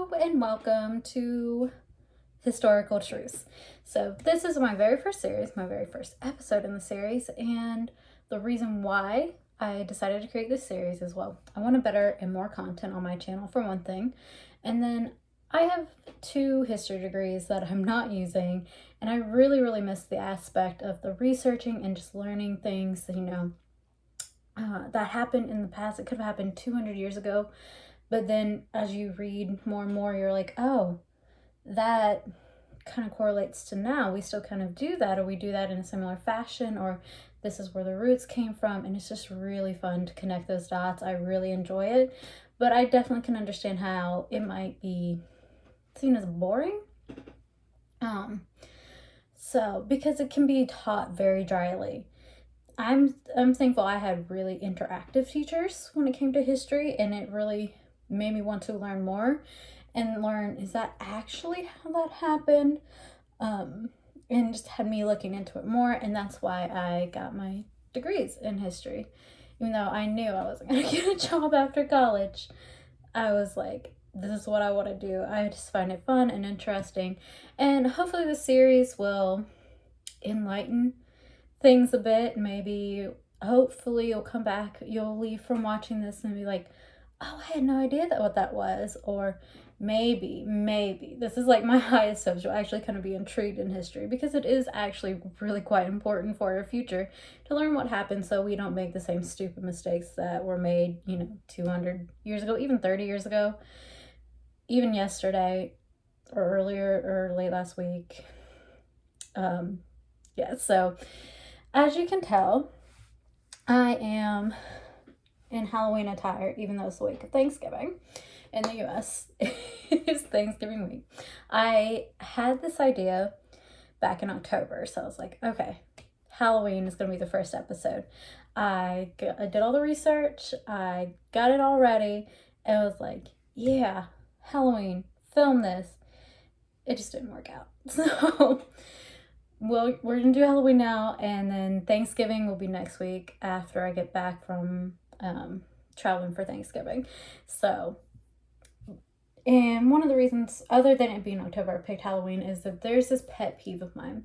Hello and welcome to Historical Truths. So this is my very first series, my very first episode in the series, and the reason why I decided to create this series is, well, I want to better and more content on my channel for one thing, and then I have 2 history degrees that I'm not using, and I really miss the aspect of the researching and just learning things that, that happened in the past. It could have happened 200 years ago. But then as you read more and more, you're like, oh, that kind of correlates to now. We still kind of do that, or we do that in a similar fashion, or this is where the roots came from. And it's just really fun to connect those dots. I really enjoy it. But I definitely can understand how it might be seen as boring. So because it can be taught very dryly. I'm thankful I had really interactive teachers when it came to history, and it really made me want to learn more and learn, is that actually how that happened? And just had me looking into it more, and that's why I got my degrees in history. Even though I knew I wasn't going to get a job after college, I was like, this is what I want to do. I just find it fun and interesting, and hopefully the series will enlighten things a bit. Maybe, hopefully you'll come back, you'll leave from watching this and be like, oh, I had no idea what that was. Or maybe this is like my highest hopes, you'll actually kind of be intrigued in history, because it is actually really quite important for our future to learn what happened, so we don't make the same stupid mistakes that were made 200 years ago, even 30 years ago, even yesterday, or earlier, or late last week. So as you can tell, I am in Halloween attire, even though it's the week of Thanksgiving. In the US, it is Thanksgiving week. I had this idea back in October, so I was like, okay, Halloween is going to be the first episode. I did all the research, I got it all ready, and I was like, yeah, Halloween, film this. It just didn't work out. So well, we're gonna do Halloween now, and then Thanksgiving will be next week after I get back from traveling for Thanksgiving. So, and one of the reasons, other than it being October, I picked Halloween, is that there's this pet peeve of mine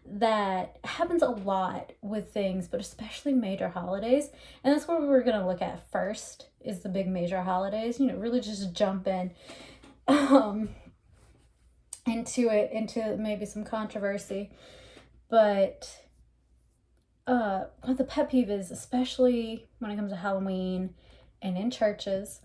that happens a lot with things, but especially major holidays. And that's what we're gonna look at first, is the big major holidays. Really just jump in into maybe some controversy. But what the pet peeve is, especially when it comes to Halloween and in churches,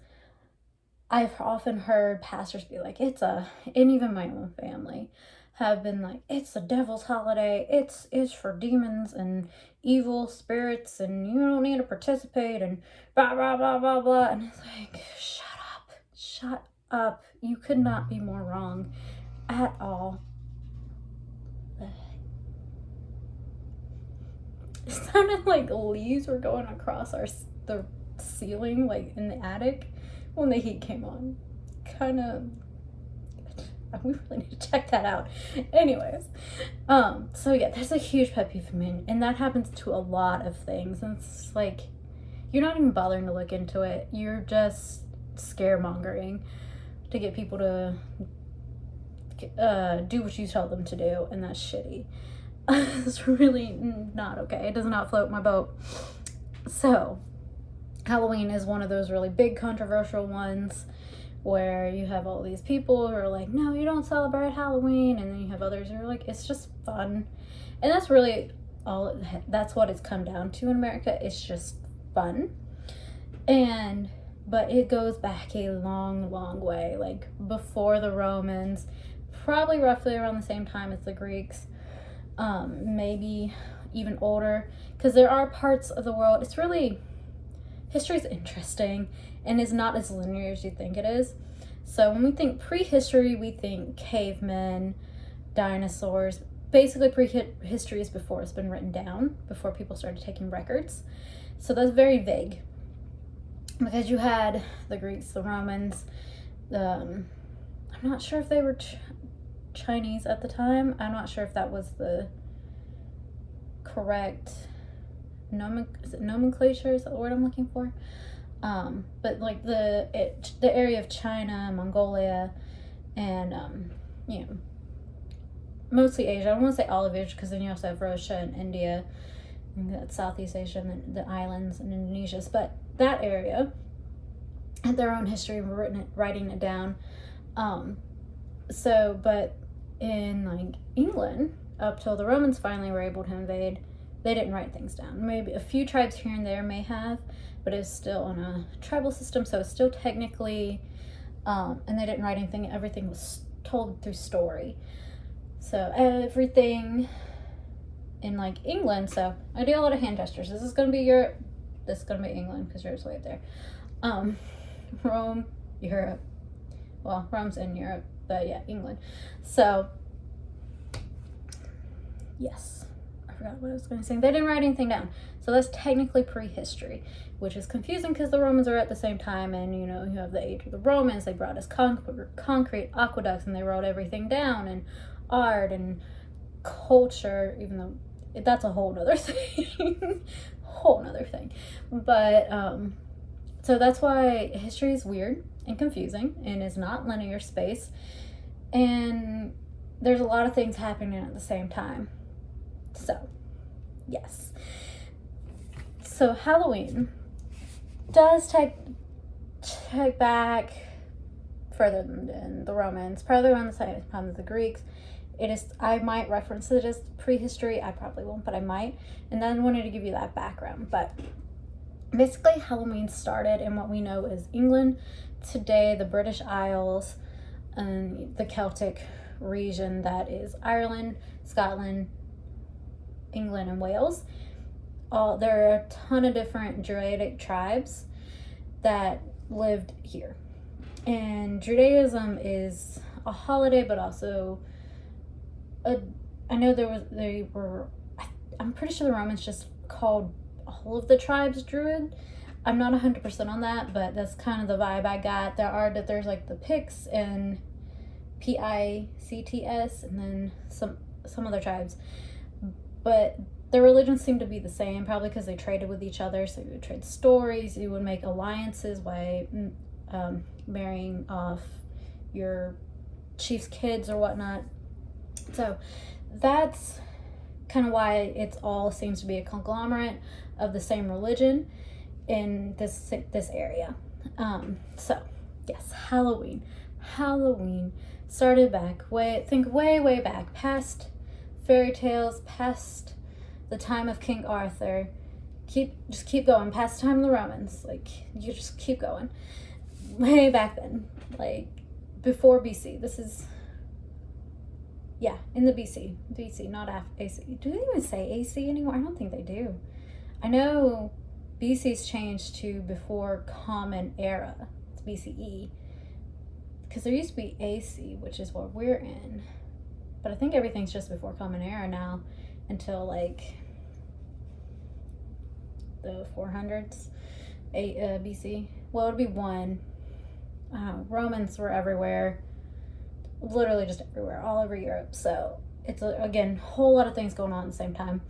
I've often heard pastors be like, and even my own family have been like, it's the devil's holiday, it's for demons and evil spirits, and you don't need to participate, and blah blah blah blah blah. And it's like, shut up, you could not be more wrong at all. It sounded like leaves were going across the ceiling, like in the attic, when the heat came on. We really need to check that out. Anyways, so yeah, there's a huge pet peeve for me, and that happens to a lot of things. And it's like, you're not even bothering to look into it. You're just scaremongering to get people to do what you tell them to do, and that's shitty. It's really not okay. It does not float my boat. So Halloween is one of those really big controversial ones where you have all these people who are like, no, you don't celebrate Halloween, and then you have others who are like, it's just fun. And that's really that's what it's come down to in America. It's just fun. But it goes back a long way, like before the Romans, probably roughly around the same time as the Greeks, maybe even older, because there are parts of the world, history is interesting and is not as linear as you think it is. So when we think prehistory, we think cavemen, dinosaurs. Basically, prehistory is before it's been written down, before people started taking records. So that's very vague, because you had the Greeks, the Romans, I'm not sure if they were Chinese at the time. I'm not sure if that was the correct nomenclature, is that the word I'm looking for? But like the area of China, Mongolia, and you know, mostly Asia. I don't want to say all of Asia because then you also have Russia and India, and that's Southeast Asia, and the islands and Indonesia. But that area had their own history, writing it down. But in like England, up till the Romans finally were able to invade, they didn't write things down. Maybe a few tribes here and there may have, but it's still on a tribal system, so it's still technically, and they didn't write anything. Everything was told through story. So everything in like England, so I do a lot of hand gestures. This is going to be Europe, this is going to be England because Europe's way up there. Rome, Europe. Well, Rome's in Europe, but yeah, England. So, yes, I forgot what I was going to say. They didn't write anything down. So that's technically prehistory, which is confusing because the Romans are at the same time, and you know, you have the age of the Romans. They brought us concrete aqueducts, and they wrote everything down, and art and culture, even though that's a whole nother thing. But so that's why history is weird and confusing and is not linear space, and there's a lot of things happening at the same time. So yes, so Halloween does take back further than the Romans, probably around the same time as the Greeks. It is, I might reference it as prehistory. I probably won't, but I might. And then I wanted to give you that background. But basically, Halloween started in what we know as England. Today, the British Isles and the Celtic region, that is Ireland, Scotland, England, and Wales. There are a ton of different Druidic tribes that lived here. And Judaism is a holiday, but also I'm pretty sure the Romans just called all of the tribes Druid. I'm not 100% on that, but that's kind of the vibe I got. There's like the Picts and Picts, and then some other tribes, but their religions seem to be the same, probably because they traded with each other. So you would trade stories, you would make alliances by marrying off your chief's kids or whatnot. So that's kind of why it all seems to be a conglomerate of the same religion in this area. So yes, Halloween started way back, past fairy tales, past the time of King Arthur. Just keep going past the time of the Romans. Like, you just keep going way back then, like before BC. This is, yeah, in the BC, not AC. Do they even say AC anymore? I don't think they do. I know BC's changed to before Common Era. It's BCE. Because there used to be AC, which is what we're in. But I think everything's just before Common Era now until like the 400s, BC. Well, it would be one. Romans were everywhere. Literally just everywhere, all over Europe. So it's, again, a whole lot of things going on at the same time.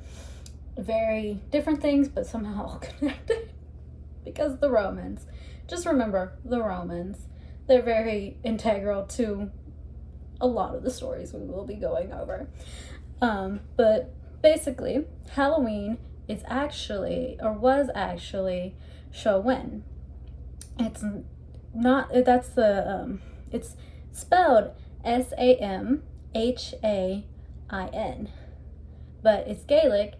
Very different things, but somehow all connected. Because the Romans. Just remember, the Romans. They're very integral to a lot of the stories we will be going over. But basically, Halloween is actually, or was actually, Samhain. It's not, that's the, it's spelled Samhain, but it's Gaelic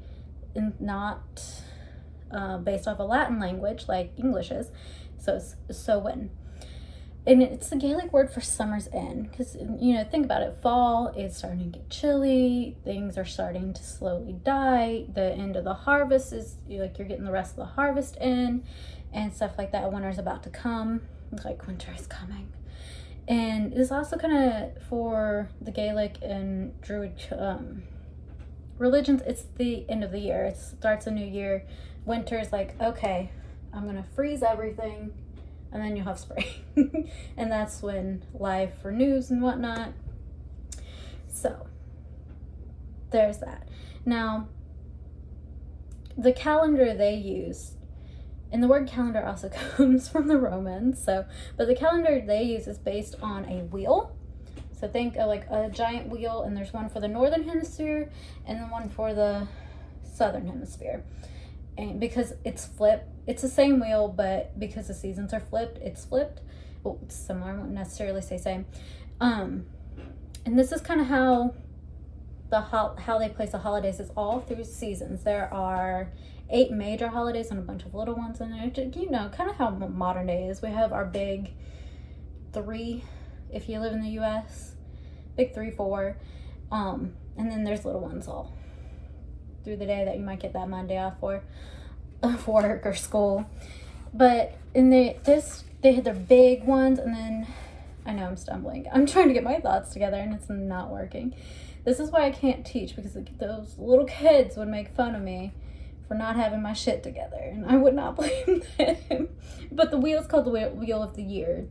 and not based off a Latin language like English is, so it's Samhain. And it's the Gaelic word for summer's end, because, you know, think about it. Fall is starting to get chilly. Things are starting to slowly die. The end of the harvest is, like, you're getting the rest of the harvest in and stuff like that. Winter's about to come. It's like winter is coming. And it's also kind of, for the Gaelic and Druid religions, it's the end of the year. It starts a new year. Winter's like, okay, I'm going to freeze everything. And then you'll have spring. And that's when life renews and whatnot. So, there's that. Now, the calendar they use, and the word calendar also comes from the Romans, but the calendar they use is based on a wheel. So think of like a giant wheel, and there's one for the northern hemisphere and then one for the southern hemisphere. And because it's flipped, it's the same wheel, but because the seasons are flipped, it's flipped. Well, it's similar, I wouldn't necessarily say same. And this is kind of how how they place the holidays is all through seasons. There are 8 major holidays and a bunch of little ones in there. You know, kind of how modern day is. We have our big 3, if you live in the U.S., big 3, 4, and then there's little ones all through the day that you might get that Monday off for work or school. But in they had their big ones, and then I know I'm stumbling. I'm trying to get my thoughts together and it's not working. This is why I can't teach, because those little kids would make fun of me for not having my shit together, and I would not blame them. But the wheel is called the Wheel of the Year.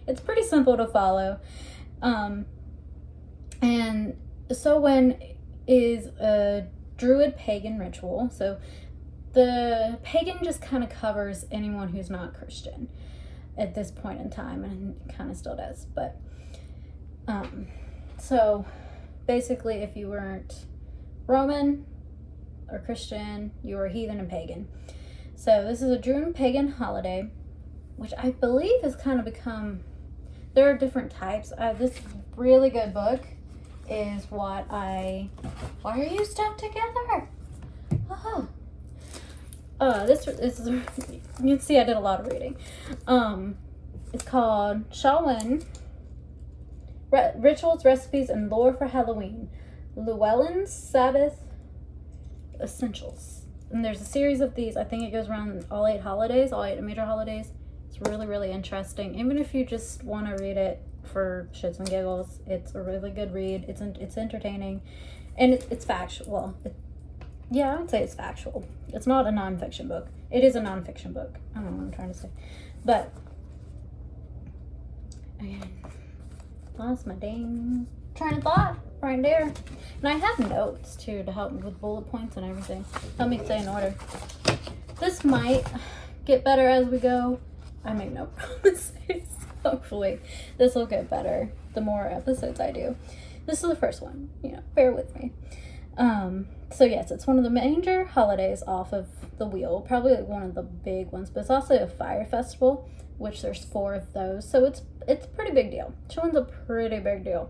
It's pretty simple to follow. And Samhain is a Druid pagan ritual. So the pagan just kind of covers anyone who's not Christian at this point in time, and it kind of still does. But so basically, if you weren't Roman or Christian, you were heathen and pagan. So this is a Druid pagan holiday, which I believe has kind of become, there are different types. This really good book is why are you stuck together? This is, you can see I did a lot of reading. It's called Samhain, Rituals, Recipes, and Lore for Halloween. Llewellyn's Sabbath Essentials. And there's a series of these. I think it goes around all 8 holidays, all 8 major holidays. It's really, really interesting. Even if you just want to read it for shits and giggles, it's a really good read. It's entertaining, and it's factual. Yeah, I would say it's factual. It's not a nonfiction book. It is a nonfiction book. I don't know what I'm trying to say, but again, lost my dang train of thought right there. And I have notes too to help me with bullet points and everything. Help me stay in order. This might get better as we go. I make no promises. Hopefully this will get better the more episodes I do. This is the first one, bear with me. So yes, it's one of the major holidays off of the wheel, probably like one of the big ones, but it's also a fire festival, which there's 4 of those. So it's a pretty big deal. Chilling's a pretty big deal.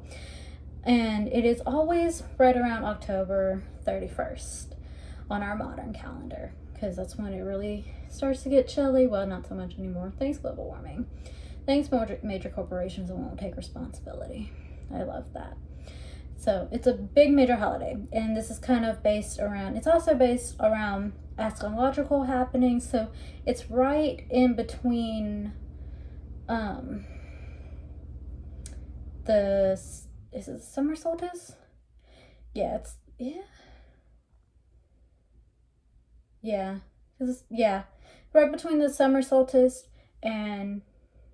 And it is always right around October 31st on our modern calendar, because that's when it really starts to get chilly. Well, not so much anymore. Thanks, global warming. Thanks, major corporations, and won't take responsibility. I love that. So it's a big major holiday, and this is kind of it's also based around astrological happenings. So it's right in between is it summer solstice? Yeah, right between the summer solstice and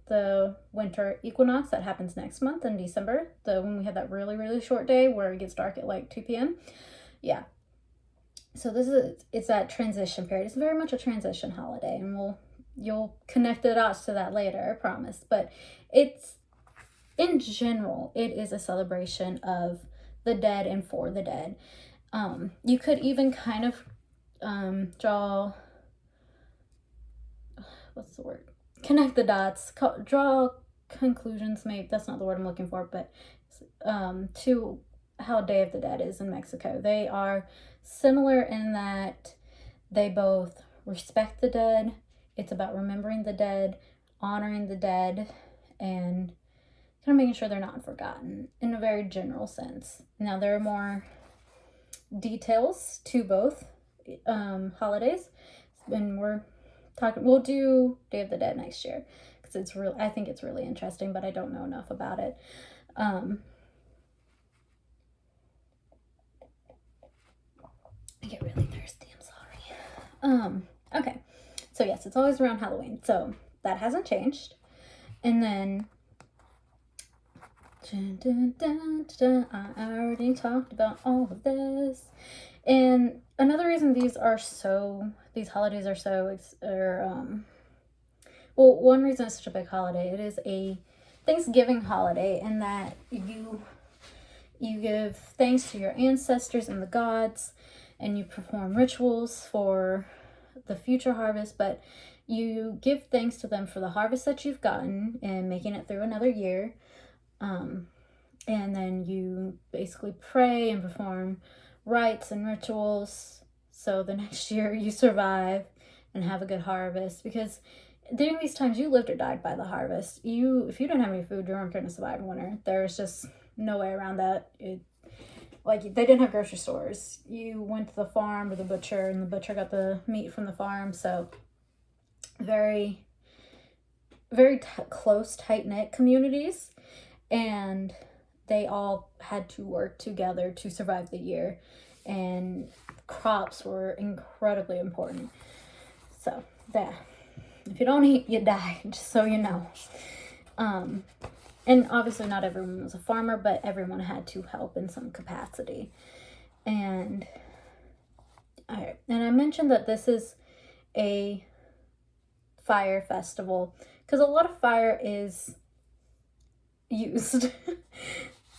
the winter equinox that happens next month in December, when we have that really, really short day where it gets dark at like 2 p.m. Yeah. So it's that transition period. It's very much a transition holiday, and you'll connect the dots to that later, I promise. But in general, it is a celebration of the dead and for the dead. You could even kind of draw, what's the word? Connect the dots, draw conclusions, maybe that's not the word I'm looking for, but to how Day of the Dead is in Mexico. They are similar in that they both respect the dead. It's about remembering the dead, honoring the dead, and kind of making sure they're not forgotten in a very general sense. Now, there are more details to both holidays, and we'll do Day of the Dead next year, because I think it's really interesting, but I don't know enough about it. I get really thirsty, I'm sorry. Okay, so yes, it's always around Halloween, so that hasn't changed. And then I already talked about all of this. And another reason these holidays are so, one reason it's such a big holiday, it is a Thanksgiving holiday, in that you give thanks to your ancestors and the gods, and you perform rituals for the future harvest, but you give thanks to them for the harvest that you've gotten and making it through another year. And then you basically pray and perform rites and rituals so the next year you survive and have a good harvest, because during these times you lived or died by the harvest. If you don't have any food, you aren't going to survive in winter. There's just no way around that. Like, they didn't have grocery stores. You went to the farm or the butcher, and the butcher got the meat from the farm. So very, very close, tight-knit communities, and they all had to work together to survive the year, and crops were incredibly important. So that, if you don't eat, you die, just so you know. And obviously not everyone was a farmer, but everyone had to help in some capacity. And I mentioned that this is a fire festival because a lot of fire is used.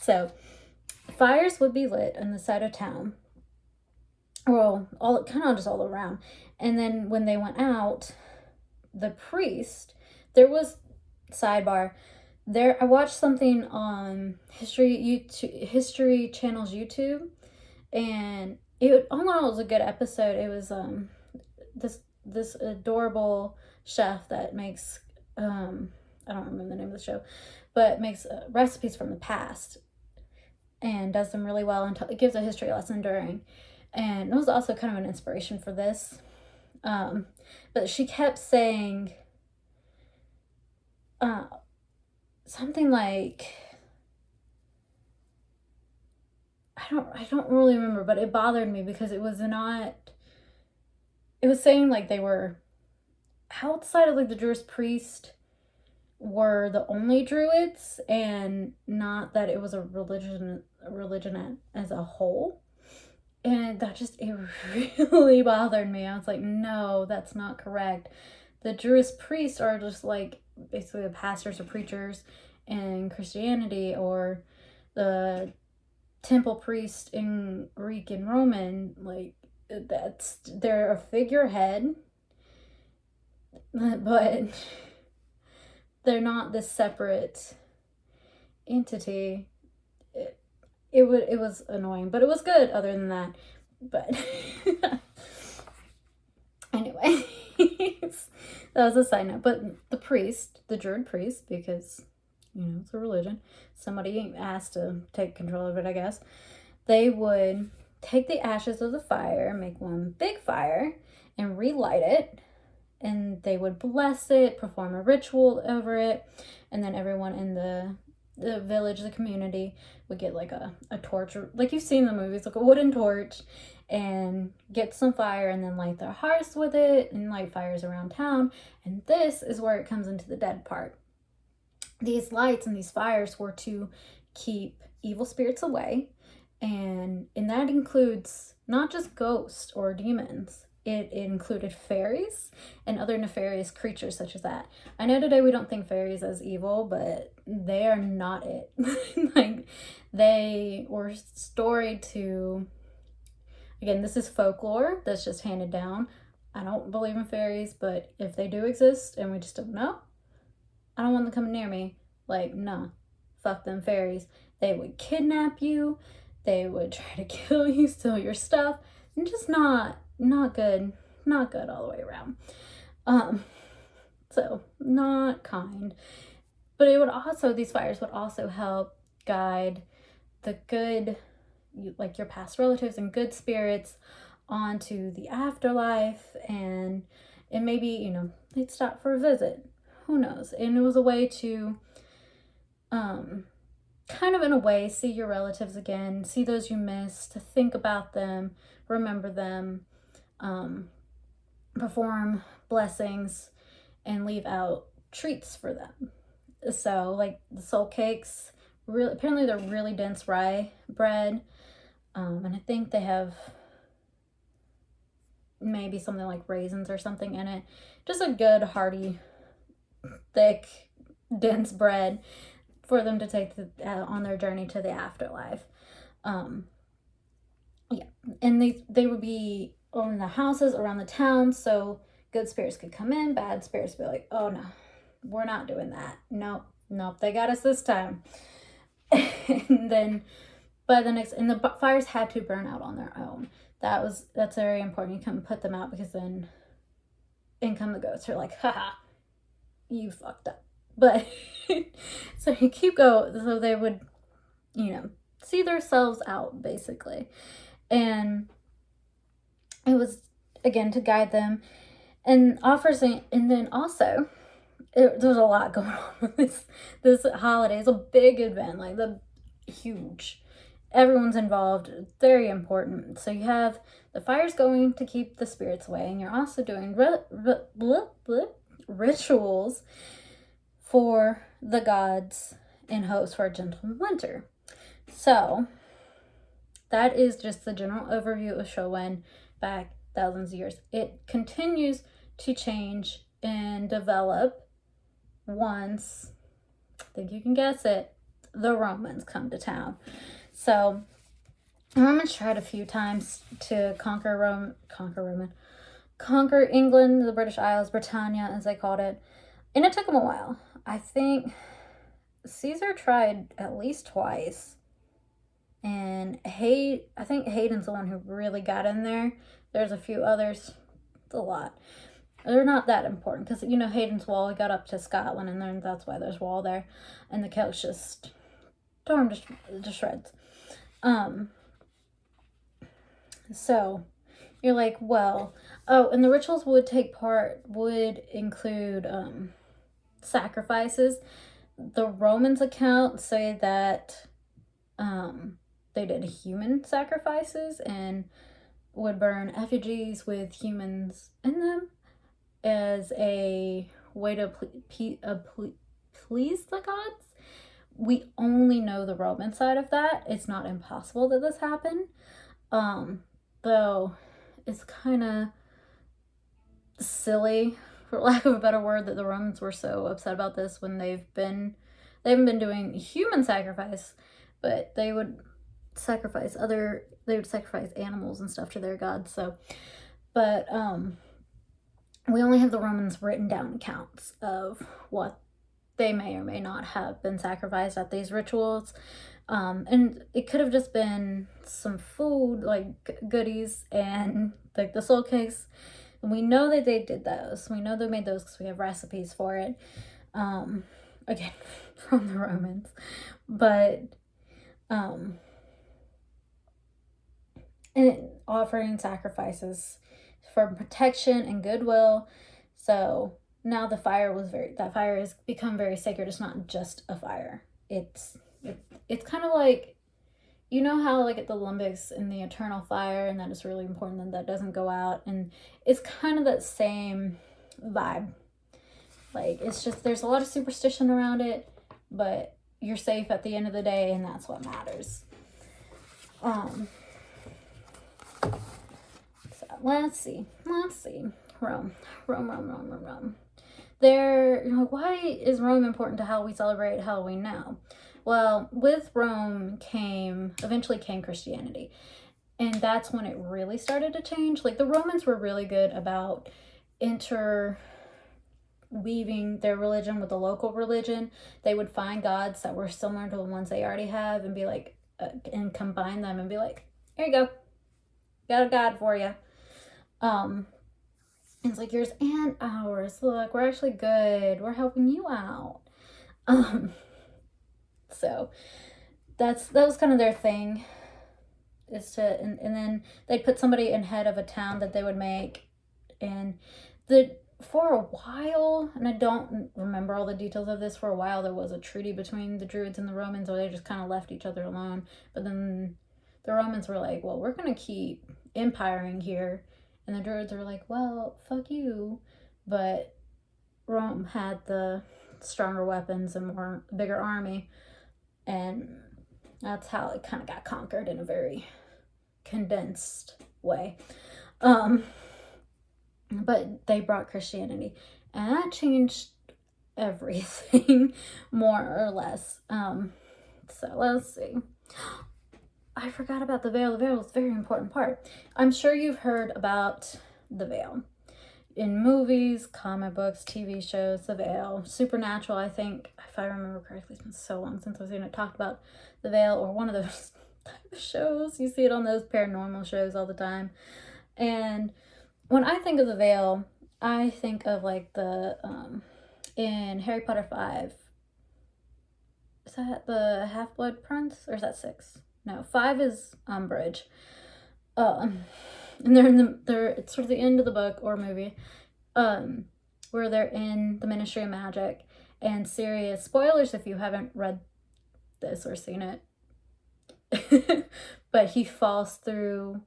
So fires would be lit on the side of town, well, just all around. And then when they went out, the priest, there was, sidebar, there, I watched something on History Channel's YouTube, and it was a good episode. It was this adorable chef that makes I don't remember the name of the show, but makes recipes from the past and does them really well, and it gives a history lesson during. And it was also kind of an inspiration for this. But she kept saying something like, I don't really remember, but it bothered me because it was saying like they were outside of like the Druid priest were the only druids, and not that it was a religion as a whole. And that it really bothered me. I was like, no, that's not correct. The Druid priests are just like basically the pastors or preachers in Christianity, or the temple priest in Greek and Roman. Like, they're a figurehead, but they're not this separate entity. It was annoying, but it was good other than that. But anyway, that was a side note. But the priest, the Druid priest, because, it's a religion, somebody asked to take control of it, I guess. They would take the ashes of the fire, make one big fire, and relight it. And they would bless it, perform a ritual over it. And then everyone in the village, the community, would get like a torch, like you've seen in the movies, like a wooden torch, and get some fire, and then light their hearths with it, and light fires around town. And this is where it comes into the dead part. These lights and these fires were to keep evil spirits away, and that includes not just ghosts or demons. It included fairies and other nefarious creatures such as that. I know today we don't think fairies as evil, but they are not it. Like, they were storied to, again, this is folklore that's just handed down. I don't believe in fairies, but if they do exist and we just don't know, I don't want them coming near me. Like, nah, fuck them fairies. They would kidnap you. They would try to kill you, steal your stuff, and just not good all the way around. So not kind. But these fires would also help guide the good, like your past relatives and good spirits, onto the afterlife, and maybe, they'd stop for a visit. Who knows? And it was a way to kind of, in a way, see your relatives again, see those you missed, to think about them, remember them, perform blessings, and leave out treats for them. So, like the soul cakes, apparently they're really dense rye bread, and I think they have maybe something like raisins or something in it. Just a good, hearty, thick, dense bread for them to take on their journey to the afterlife. Yeah, and they would be on the houses around the town, so good spirits could come in, bad spirits would be like, oh no, we're not doing that. Nope, they got us this time. And then by the next, and the fires had to burn out on their own. That's very important. You couldn't put them out, because then in come the ghosts are like, haha, you fucked up. But so you keep going, so they would, see themselves out, basically. And it was, again, to guide them and offers, and then also there's a lot going on with this holiday. It's a big event, like huge. Everyone's involved, very important. So you have the fires going to keep the spirits away, and you're also doing rituals for the gods in hopes for a gentle winter. So that is just the general overview of Showen back thousands of years. It continues to change and develop once, I think you can guess it, the Romans come to town. So the Romans tried a few times to conquer England, the British Isles, Britannia as they called it, and it took them a while. I think Caesar tried at least twice, and I think Hayden's the one who really got in there. There's a few others. It's a lot. They're not that important, because Hayden's Wall, he got up to Scotland, and then that's why there's wall there, and the Celts just tore him to shreds. So you're like, well, and the rituals would include sacrifices. The Romans account say that they did human sacrifices and would burn effigies with humans in them as a way to please the gods. We only know the Roman side of that. It's not impossible that this happened. Though it's kind of silly, for lack of a better word, that the Romans were so upset about this when they haven't been doing human sacrifice, but they would sacrifice animals and stuff to their gods. So, but we only have the Romans written down accounts of what they may or may not have been sacrificed at these rituals. And it could have just been some food, like goodies, and like the soul cakes. And we know that they did those. We know they made those because we have recipes for it. Again, from the Romans. But, and offering sacrifices for protection and goodwill. So now that fire has become very sacred. It's not just a fire. It's kind of like, how like at the Olympics in the eternal fire, and that is really important that doesn't go out, and it's kind of that same vibe. Like, it's just, there's a lot of superstition around it, but you're safe at the end of the day, and that's what matters. So let's see. Rome. Why is Rome important to how we celebrate Halloween now? Well, with Rome eventually came Christianity. And that's when it really started to change. Like, the Romans were really good about interweaving their religion with the local religion. They would find gods that were similar to the ones they already have and be like, and combine them and be like, here you go. Got a god for you. It's like yours and ours. Look, we're actually good. We're helping you out. So that was kind of their thing, and then they'd put somebody in head of a town that they would make, and for a while, and I don't remember all the details of this, for a while there was a treaty between the Druids and the Romans, or they just kind of left each other alone. But then the Romans were like, well, we're going to keep empiring here. And the Druids were like, well, fuck you. But Rome had the stronger weapons and bigger army. And that's how it kind of got conquered in a very condensed way. But they brought Christianity. And that changed everything more or less. So let's see. I forgot about the veil. The veil is a very important part. I'm sure you've heard about the veil in movies, comic books, TV shows. The veil, Supernatural, I think, if I remember correctly, it's been so long since I've seen it, talked about the veil, or one of those type of shows. You see it on those paranormal shows all the time. And when I think of the veil, I think of like the in Harry Potter 5. Is that the Half-Blood Prince, or is that 6? No, 5 is Umbridge. And they're it's sort of the end of the book or movie, where they're in the Ministry of Magic, and Sirius, spoilers if you haven't read this or seen it, but he falls through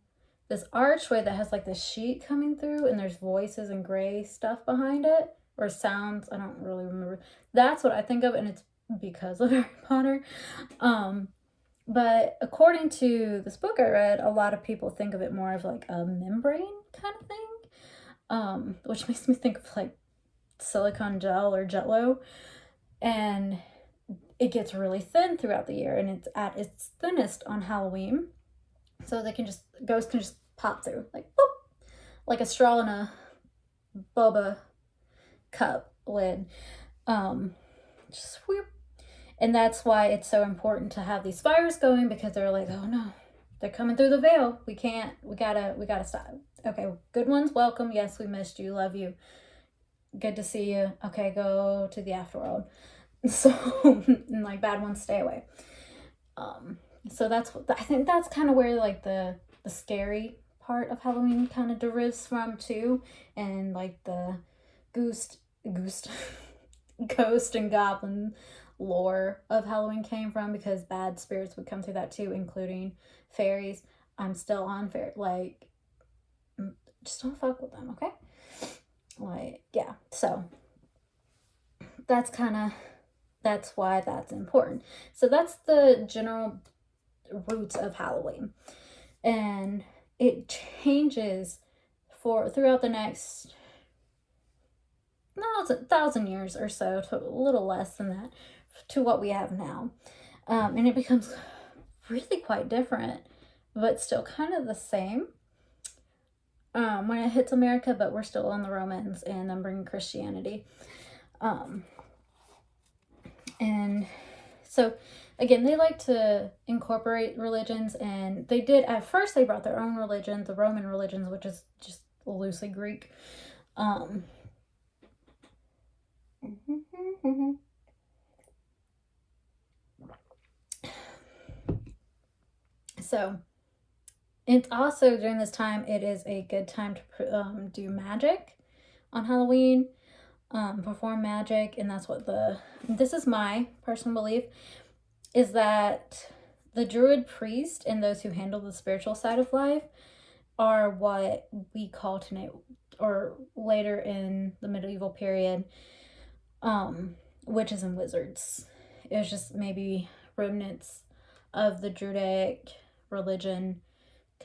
this archway that has like this sheet coming through, and there's voices and gray stuff behind it, or sounds, I don't really remember. That's what I think of, and it's because of Harry Potter. But according to this book I read, a lot of people think of it more of like a membrane kind of thing, which makes me think of like silicone gel or Jell-O. And it gets really thin throughout the year, and it's at its thinnest on Halloween. So ghosts can just pop through, like boop, like a straw in a boba cup lid. Just whoop. And that's why it's so important to have these fires going, because they're like, oh no, they're coming through the veil. We gotta stop. Okay, good ones, welcome. Yes, we missed you, love you. Good to see you. Okay, go to the afterworld. So, and like bad ones, stay away. So I think that's kind of where like the scary part of Halloween kind of derives from too. And like the ghost and goblin lore of Halloween came from, because bad spirits would come through that too, including fairies. I'm still on fairy, like, just don't fuck with them, okay? Like, yeah, so that's why that's important. So that's the general roots of Halloween, and it changes throughout the next 1,000 years or so, to a little less than that, to what we have now. And it becomes really quite different, but still kind of the same when it hits America, but we're still on the Romans and then bringing Christianity. And so, again, they like to incorporate religions, and they did, at first they brought their own religion, the Roman religions, which is just loosely Greek. So it's also, during this time, it is a good time to do magic on Halloween, perform magic. And that's what this is my personal belief, is that the druid priest and those who handle the spiritual side of life are what we call today, or later in the medieval period, witches and wizards. It was just maybe remnants of the Druidic religion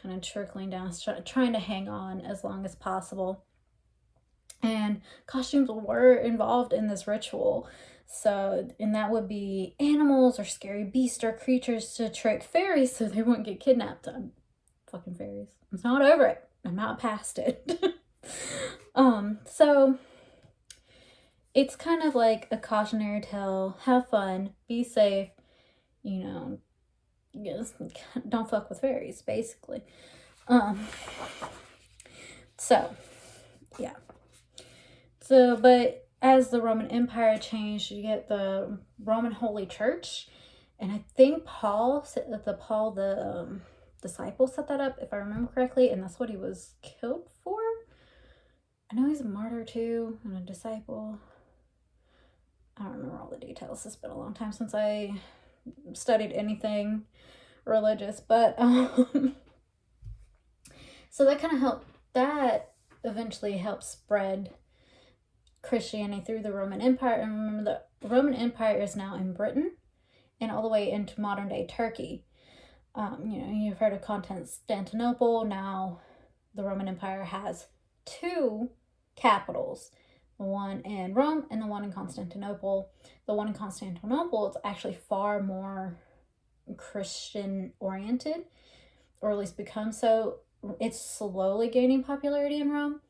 kind of trickling down, trying to hang on as long as possible. And costumes were involved in this ritual. So, and that would be animals or scary beasts or creatures to trick fairies so they wouldn't get kidnapped. Fucking fairies. I'm not over it. I'm not past it. So it's kind of like a cautionary tale. Have fun, be safe, just don't fuck with fairies, basically. So yeah. So, but as the Roman Empire changed, you get the Roman Holy Church, and I think the disciple set that up, if I remember correctly, and that's what he was killed for. I know he's a martyr too, and a disciple. I don't remember all the details. It's been a long time since I studied anything religious, but so that eventually helped spread Christianity through the Roman Empire. And remember, the Roman Empire is now in Britain and all the way into modern day Turkey. You've heard of Constantinople. Now the Roman Empire has 2 capitals, one in Rome and the one in Constantinople. The one in Constantinople is actually far more Christian oriented, or at least become so. It's slowly gaining popularity in Rome.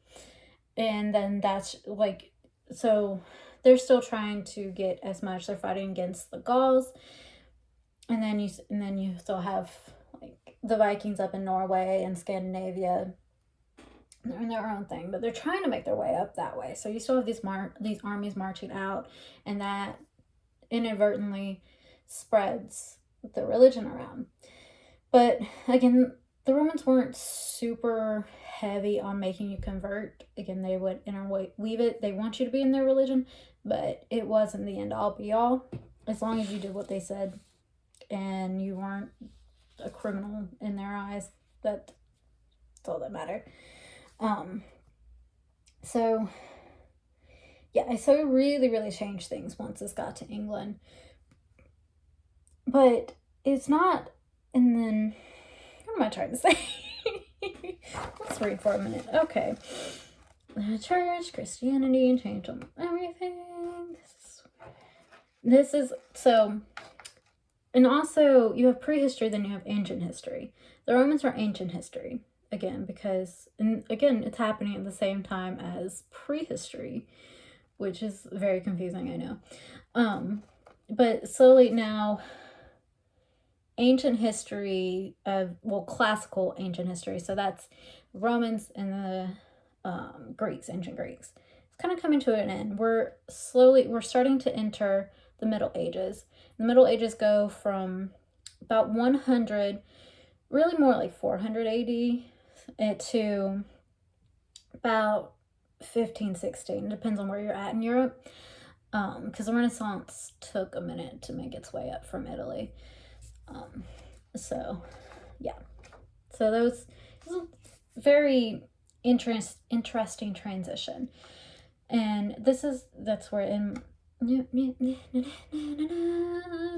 And then that's like, so they're still trying to get as much. They're fighting against the Gauls. And then you still have like the Vikings up in Norway and Scandinavia. They're in their own thing, but they're trying to make their way up that way. So you still have these armies marching out, and that inadvertently spreads the religion around. But again, the Romans weren't super heavy on making you convert. Again, they would interweave it. They want you to be in their religion, but it wasn't the end all be all. As long as you did what they said and you weren't a criminal in their eyes, that's all that mattered. So it really, really changed things once this got to England. But it's not, and then, what am I trying to say? Let's read for a minute. Okay. The church, Christianity, changed everything. This is, so, and also you have prehistory, then you have ancient history. The Romans are ancient history. Again, because, and again, it's happening at the same time as prehistory, which is very confusing, I know. But slowly now, ancient history classical ancient history, so that's Romans and the Greeks, ancient Greeks. It's kind of coming to an end. We're starting to enter the Middle Ages. The Middle Ages go from about 100, really more like 400 AD, to about 15, 16. Depends on where you're at in Europe. Because the Renaissance took a minute to make its way up from Italy. So that was a very interesting transition. And that's where in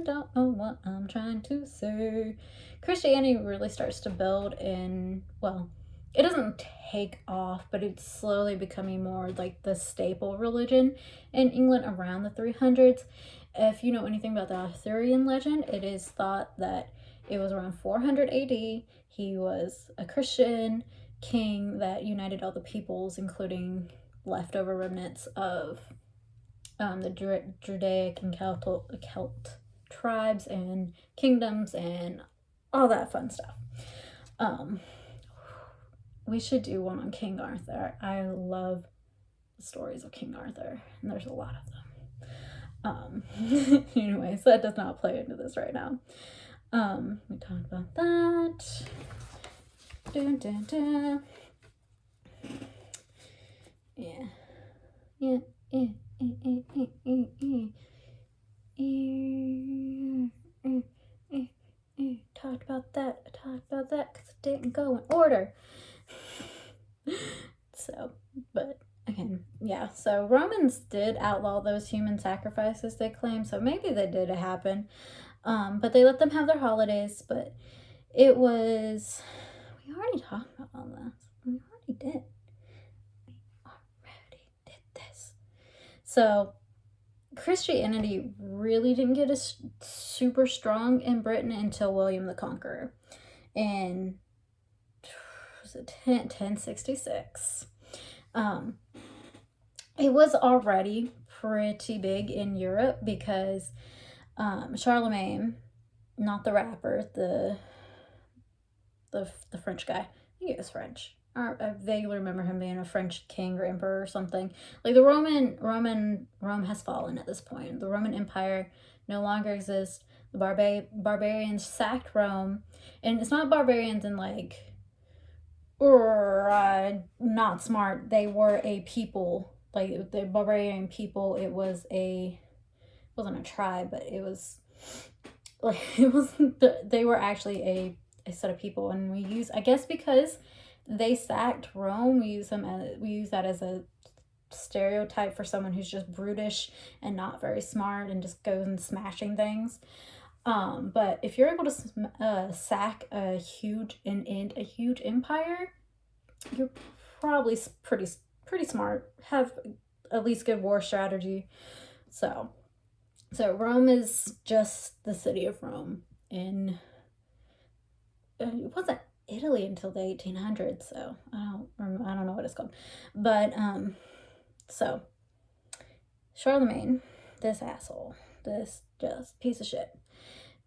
don't know what I'm trying to say. Christianity really starts to build in, well, it doesn't take off, but it's slowly becoming more like the staple religion in England around the 300s. If you know anything about the Arthurian legend, it is thought that it was around 400 AD. He was a Christian king that united all the peoples, including leftover remnants of the Judaic and Celt tribes and kingdoms and all that fun stuff. We should do one on King Arthur. I love the stories of King Arthur, and there's a lot of them. Anyway, so that does not play into this right now. We talked about that. Dun, dun, dun. Yeah. Talked about that because it didn't go in order. So, but again, yeah, so Romans did outlaw those human sacrifices, they claim, so maybe they did happen. But they let them have their holidays, but it was, we already talked about all this. We already did this. So Christianity really didn't get as super strong in Britain until William the Conqueror in 1066. It was already pretty big in Europe because Charlemagne, not the rapper, the French guy, I think he was French. I vaguely remember him being a French king or emperor or something. Like the Rome has fallen at this point. The Roman Empire no longer exists. The barbarians sacked Rome, and it's not barbarians in like, not smart. They were a people, like the barbarian people. It wasn't a tribe, but it was like they were actually a set of people, and we use, I guess because they sacked Rome, we use that as a stereotype for someone who's just brutish and not very smart and just goes and smashing things. But if you're able to sack a huge empire, you're probably pretty smart, have at least good war strategy. So Rome is just the city of Rome. In it wasn't Italy until the 1800s, so I don't know what it's called. But so Charlemagne, this asshole, this just piece of shit.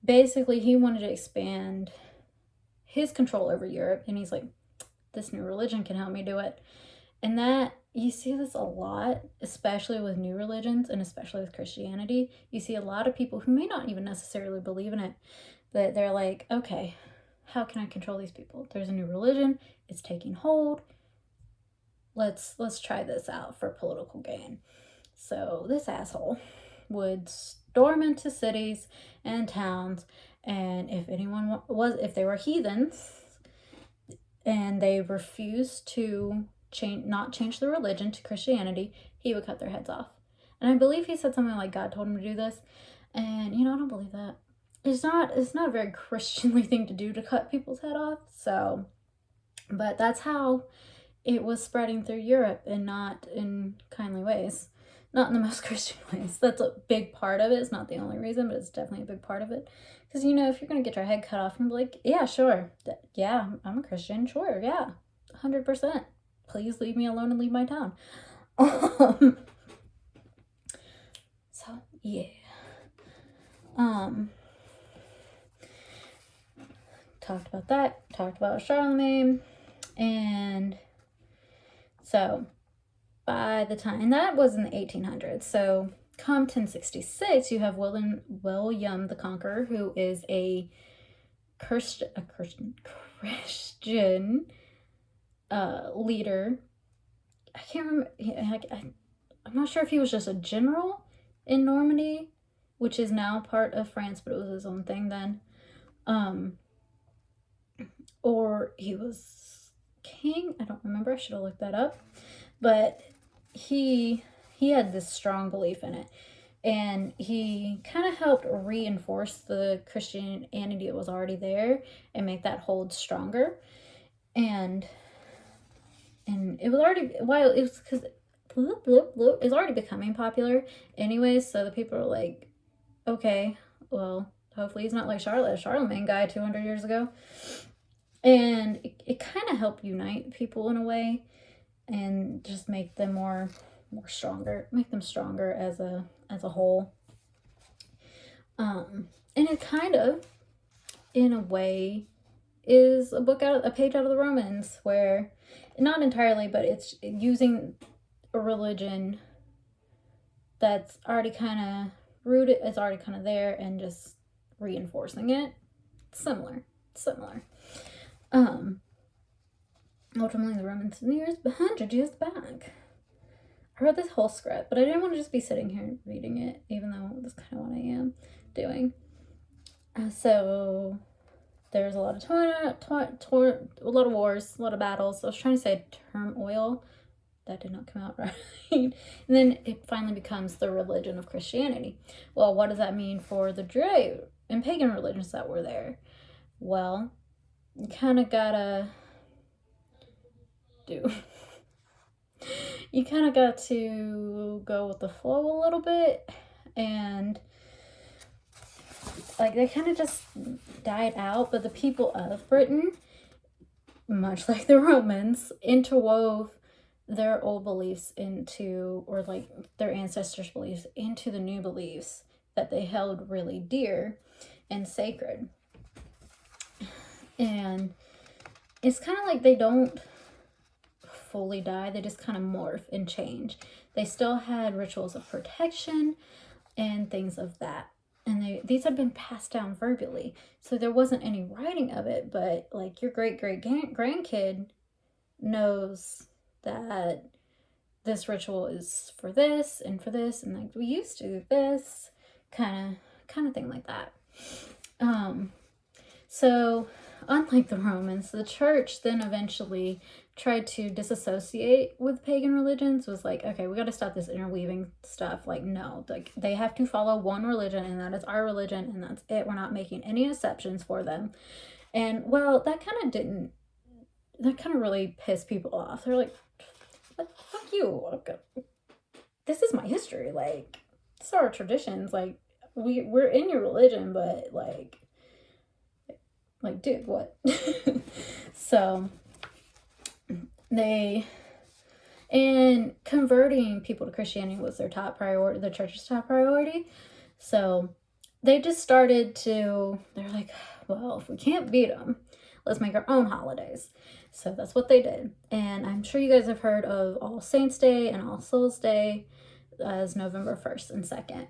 Basically, he wanted to expand his control over Europe, and he's like, this new religion can help me do it. And that, you see this a lot, especially with new religions and especially with Christianity. You see a lot of people who may not even necessarily believe in it, but they're like, okay, how can I control these people? There's a new religion, it's taking hold. Let's try this out for political gain. So this asshole would storm into cities and towns, and if they were heathens and they refused to not change the religion to Christianity, he would cut their heads off. And I believe he said something like God told him to do this. And I don't believe that. It's not a very Christianly thing to do, to cut people's head off. So, but that's how it was spreading through Europe, and not in kindly ways. Not in the most Christian ways. That's a big part of it. It's not the only reason, but it's definitely a big part of it. Because, if you're going to get your head cut off and be like, yeah, sure. Yeah, I'm a Christian. Sure, yeah. 100%. Please leave me alone and leave my town. So, yeah. Talked about that. Talked about Charlemagne. And so, by the time, and that was in the 1800s. So, come 1066, you have William the Conqueror, who is a Christian leader. I can't remember. I'm not sure if he was just a general in Normandy, which is now part of France, but it was his own thing then. Or he was king. I don't remember. I should have looked that up. But he had this strong belief in it. And he kind of helped reinforce the Christianity that was already there and make that hold stronger. And it was already, while it was, because it's already becoming popular anyways, so the people are like, okay, well, hopefully he's not like Charlemagne guy 200 years ago. And it kind of helped unite people in a way, and just make them more stronger, make them stronger as a whole. And it kind of, in a way, is a page out of the Romans, where, not entirely, but it's using a religion that's already kind of rooted, it's already kind of there, and just reinforcing it. Similar. Ultimately, the Romans in the years 100 years back. I wrote this whole script, but I didn't want to just be sitting here reading it, even though that's kind of what I am doing. So there's a lot of a lot of wars, a lot of battles. I was trying to say turmoil. That did not come out right. And then it finally becomes the religion of Christianity. Well, what does that mean for the Druid and pagan religions that were there? Well, you kind of gotta you kind of got to go with the flow a little bit, and like they kind of just died out. But the people of Britain, much like the Romans, interwove their old beliefs into, or like their ancestors' beliefs into, the new beliefs that they held really dear and sacred. And it's kind of like they don't fully die, they just kind of morph and change. They still had rituals of protection and things of that, and these had been passed down verbally, so there wasn't any writing of it, but like your great grandkid knows that this ritual is for this and for this, and like we used to do this kind of thing like that. So unlike the Romans, the church then eventually tried to disassociate with pagan religions. Was like, okay, we got to stop this interweaving stuff. Like, no, like they have to follow one religion, and that is our religion, and that's it. We're not making any exceptions for them. And well, that kind of really pissed people off. They're like, fuck you. Okay. this is my history. Like, these are our traditions. Like, we're in your religion, but like dude, what? So and converting people to Christianity was their top priority, the church's top priority. So they just started to, they're like, well, if we can't beat them, let's make our own holidays. So that's what they did. And I'm sure you guys have heard of All Saints Day and All Souls Day as November 1st and 2nd.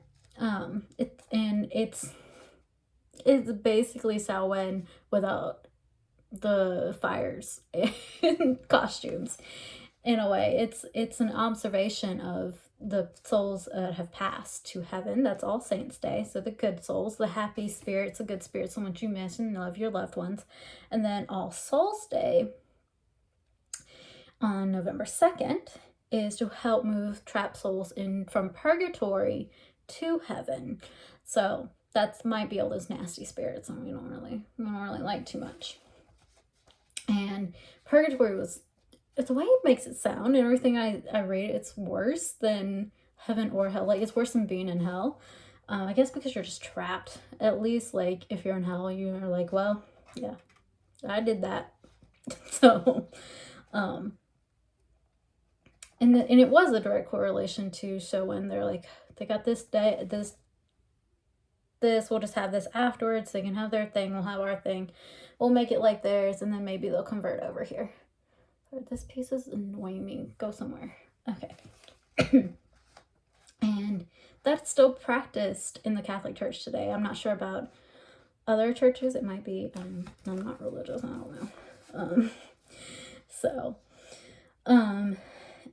It's basically Samhain without the fires and costumes. In a way, it's an observation of the souls that have passed to heaven. That's All Saints Day. So the good souls, the happy spirits, the good spirits, the ones you miss and love, your loved ones. And then All Souls Day on November 2nd is to help move trapped souls in from purgatory to heaven. So that might be all those nasty spirits, and we don't really like too much. And purgatory was, the way it makes it sound and everything I read, it's worse than heaven or hell. Like, it's worse than being in hell. I guess because you're just trapped. At least, like, if you're in hell, you're like, well, yeah, I did that. So, and it was a direct correlation to Samhain. They're like, they got this day, this, we'll just have this afterwards. They can have their thing, we'll have our thing. We'll make it like theirs, and then maybe they'll convert over here. This piece is annoying me. Go somewhere. Okay. And that's still practiced in the Catholic Church today. I'm not sure about other churches. It might be, I'm not religious, I don't know.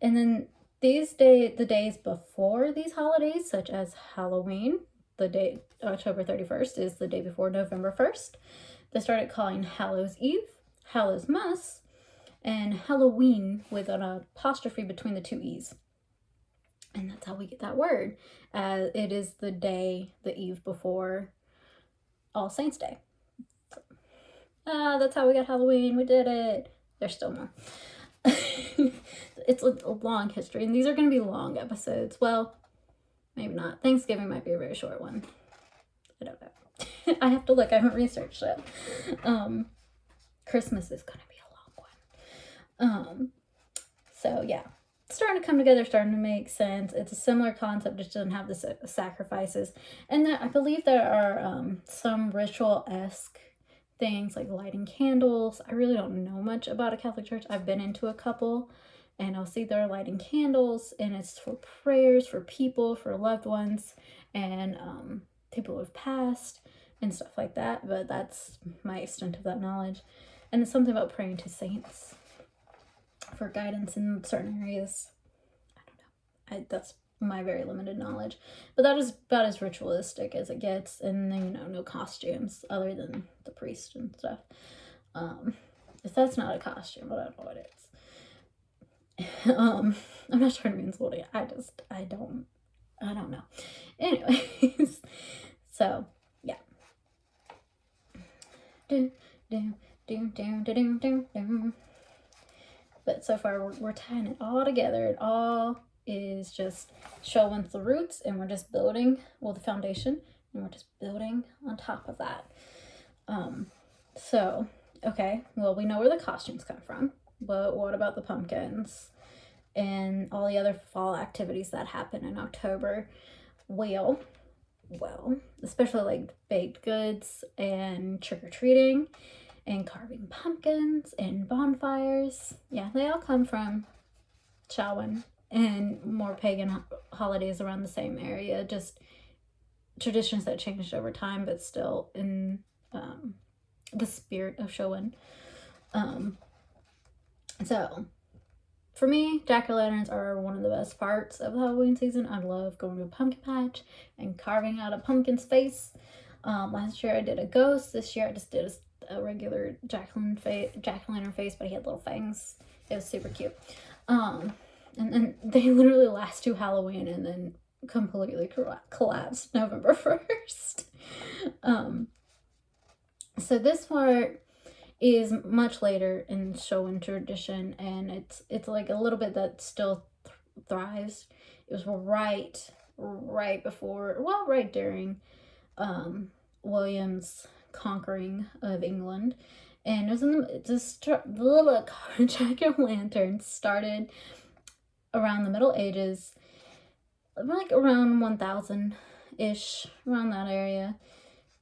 And then the days before these holidays, such as Halloween, the day, October 31st, is the day before November 1st. They started calling Hallows Eve, Hallows Mass, and Halloween with an apostrophe between the two E's. And that's how we get that word. It is the day, the eve before All Saints Day. That's how we got Halloween. We did it. There's still more. It's a long history, and these are going to be long episodes. Well, maybe not. Thanksgiving might be a very short one. I don't know. I have to look. I haven't researched it. Christmas is going to be a long one. So yeah, it's starting to come together, starting to make sense. It's a similar concept, just doesn't have the sacrifices. And I believe there are some ritual-esque things like lighting candles. I really don't know much about a Catholic church. I've been into a couple, and I'll see they're lighting candles, and it's for prayers for people, for loved ones, and people who have passed and stuff like that. But that's my extent of that knowledge. And it's something about praying to saints for guidance in certain areas. I don't know. That's my very limited knowledge. But that is about as ritualistic as it gets. And then, no costumes other than the priest and stuff. If that's not a costume, I don't know what it is. I'm not trying to be insulting. I don't know. Anyways, so yeah. But so far we're tying it all together. It all is just showing the roots, and we're just building, the foundation, and we're just building on top of that. So, okay, well, we know where the costumes come from, but what about the pumpkins and all the other fall activities that happen in October? Well, especially like baked goods and trick-or-treating and carving pumpkins and bonfires. Yeah, they all come from Samhain and more pagan holidays around the same area. Just traditions that changed over time, but still in the spirit of Samhain. So, for me, jack-o'-lanterns are one of the best parts of the Halloween season. I love going to a pumpkin patch and carving out a pumpkin's face. Last year I did a ghost. This year I just did a regular jack-o'-lantern face, but he had little fangs. It was super cute. And then they literally last to Halloween and then completely collapsed November 1st. So this part is much later in Samhain tradition, and it's like a little bit that still thrives. It was right before, well, right during William's conquering of England. And it was in the little jack-o'-lantern started around the Middle Ages, like around 1000-ish, around that area,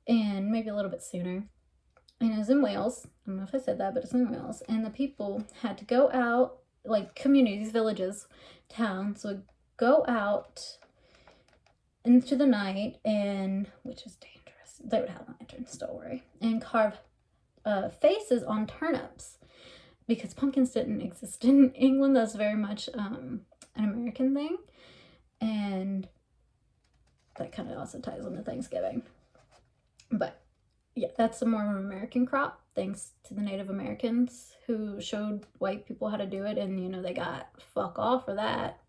and maybe a little bit sooner. And it was in Wales. I don't know if I said that, but it's in Wales. And the people had to go out, like communities, villages, towns would go out into the night, and which is dangerous. They would have lanterns, don't worry, and carve faces on turnips, because pumpkins didn't exist in England. That's very much an American thing, and that kind of also ties into Thanksgiving. But yeah, that's a more of an American crop, thanks to the Native Americans who showed white people how to do it, and you know, they got fuck all for that,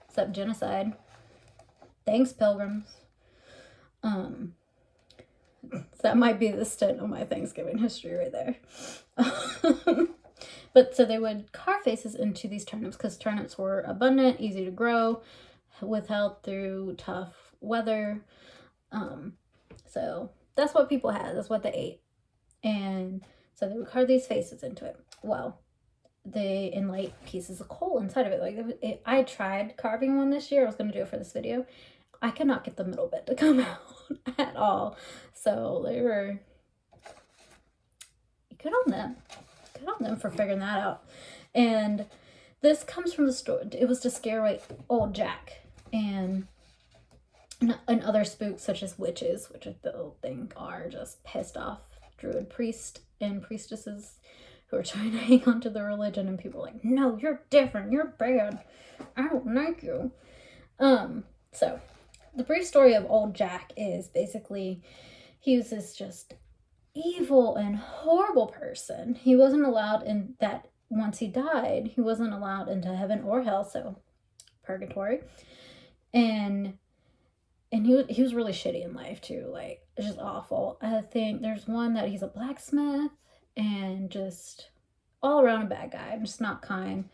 except genocide. Thanks, Pilgrims. That might be the stint of my Thanksgiving history right there. But so they would carve faces into these turnips because turnips were abundant, easy to grow, withheld through tough weather. So that's what people had. That's what they ate. And so they would carve these faces into it. Well, they inlay pieces of coal inside of it. Like I tried carving one this year. I was going to do it for this video. I could not get the middle bit to come out at all. So they were good on them. Good on them for figuring that out. And this comes from the story. It was to scare away old Jack and other spooks such as witches, which I think are just pissed off druid priests and priestesses who are trying to hang on to the religion, and people are like, no, you're different, you're bad, I don't like you. So the brief story of old Jack is basically he was this just evil and horrible person. He wasn't allowed in that. Once he died, he wasn't allowed into heaven or hell, so purgatory. And he was really shitty in life too, like just awful. I think there's one that he's a blacksmith and just all around a bad guy, just not kind.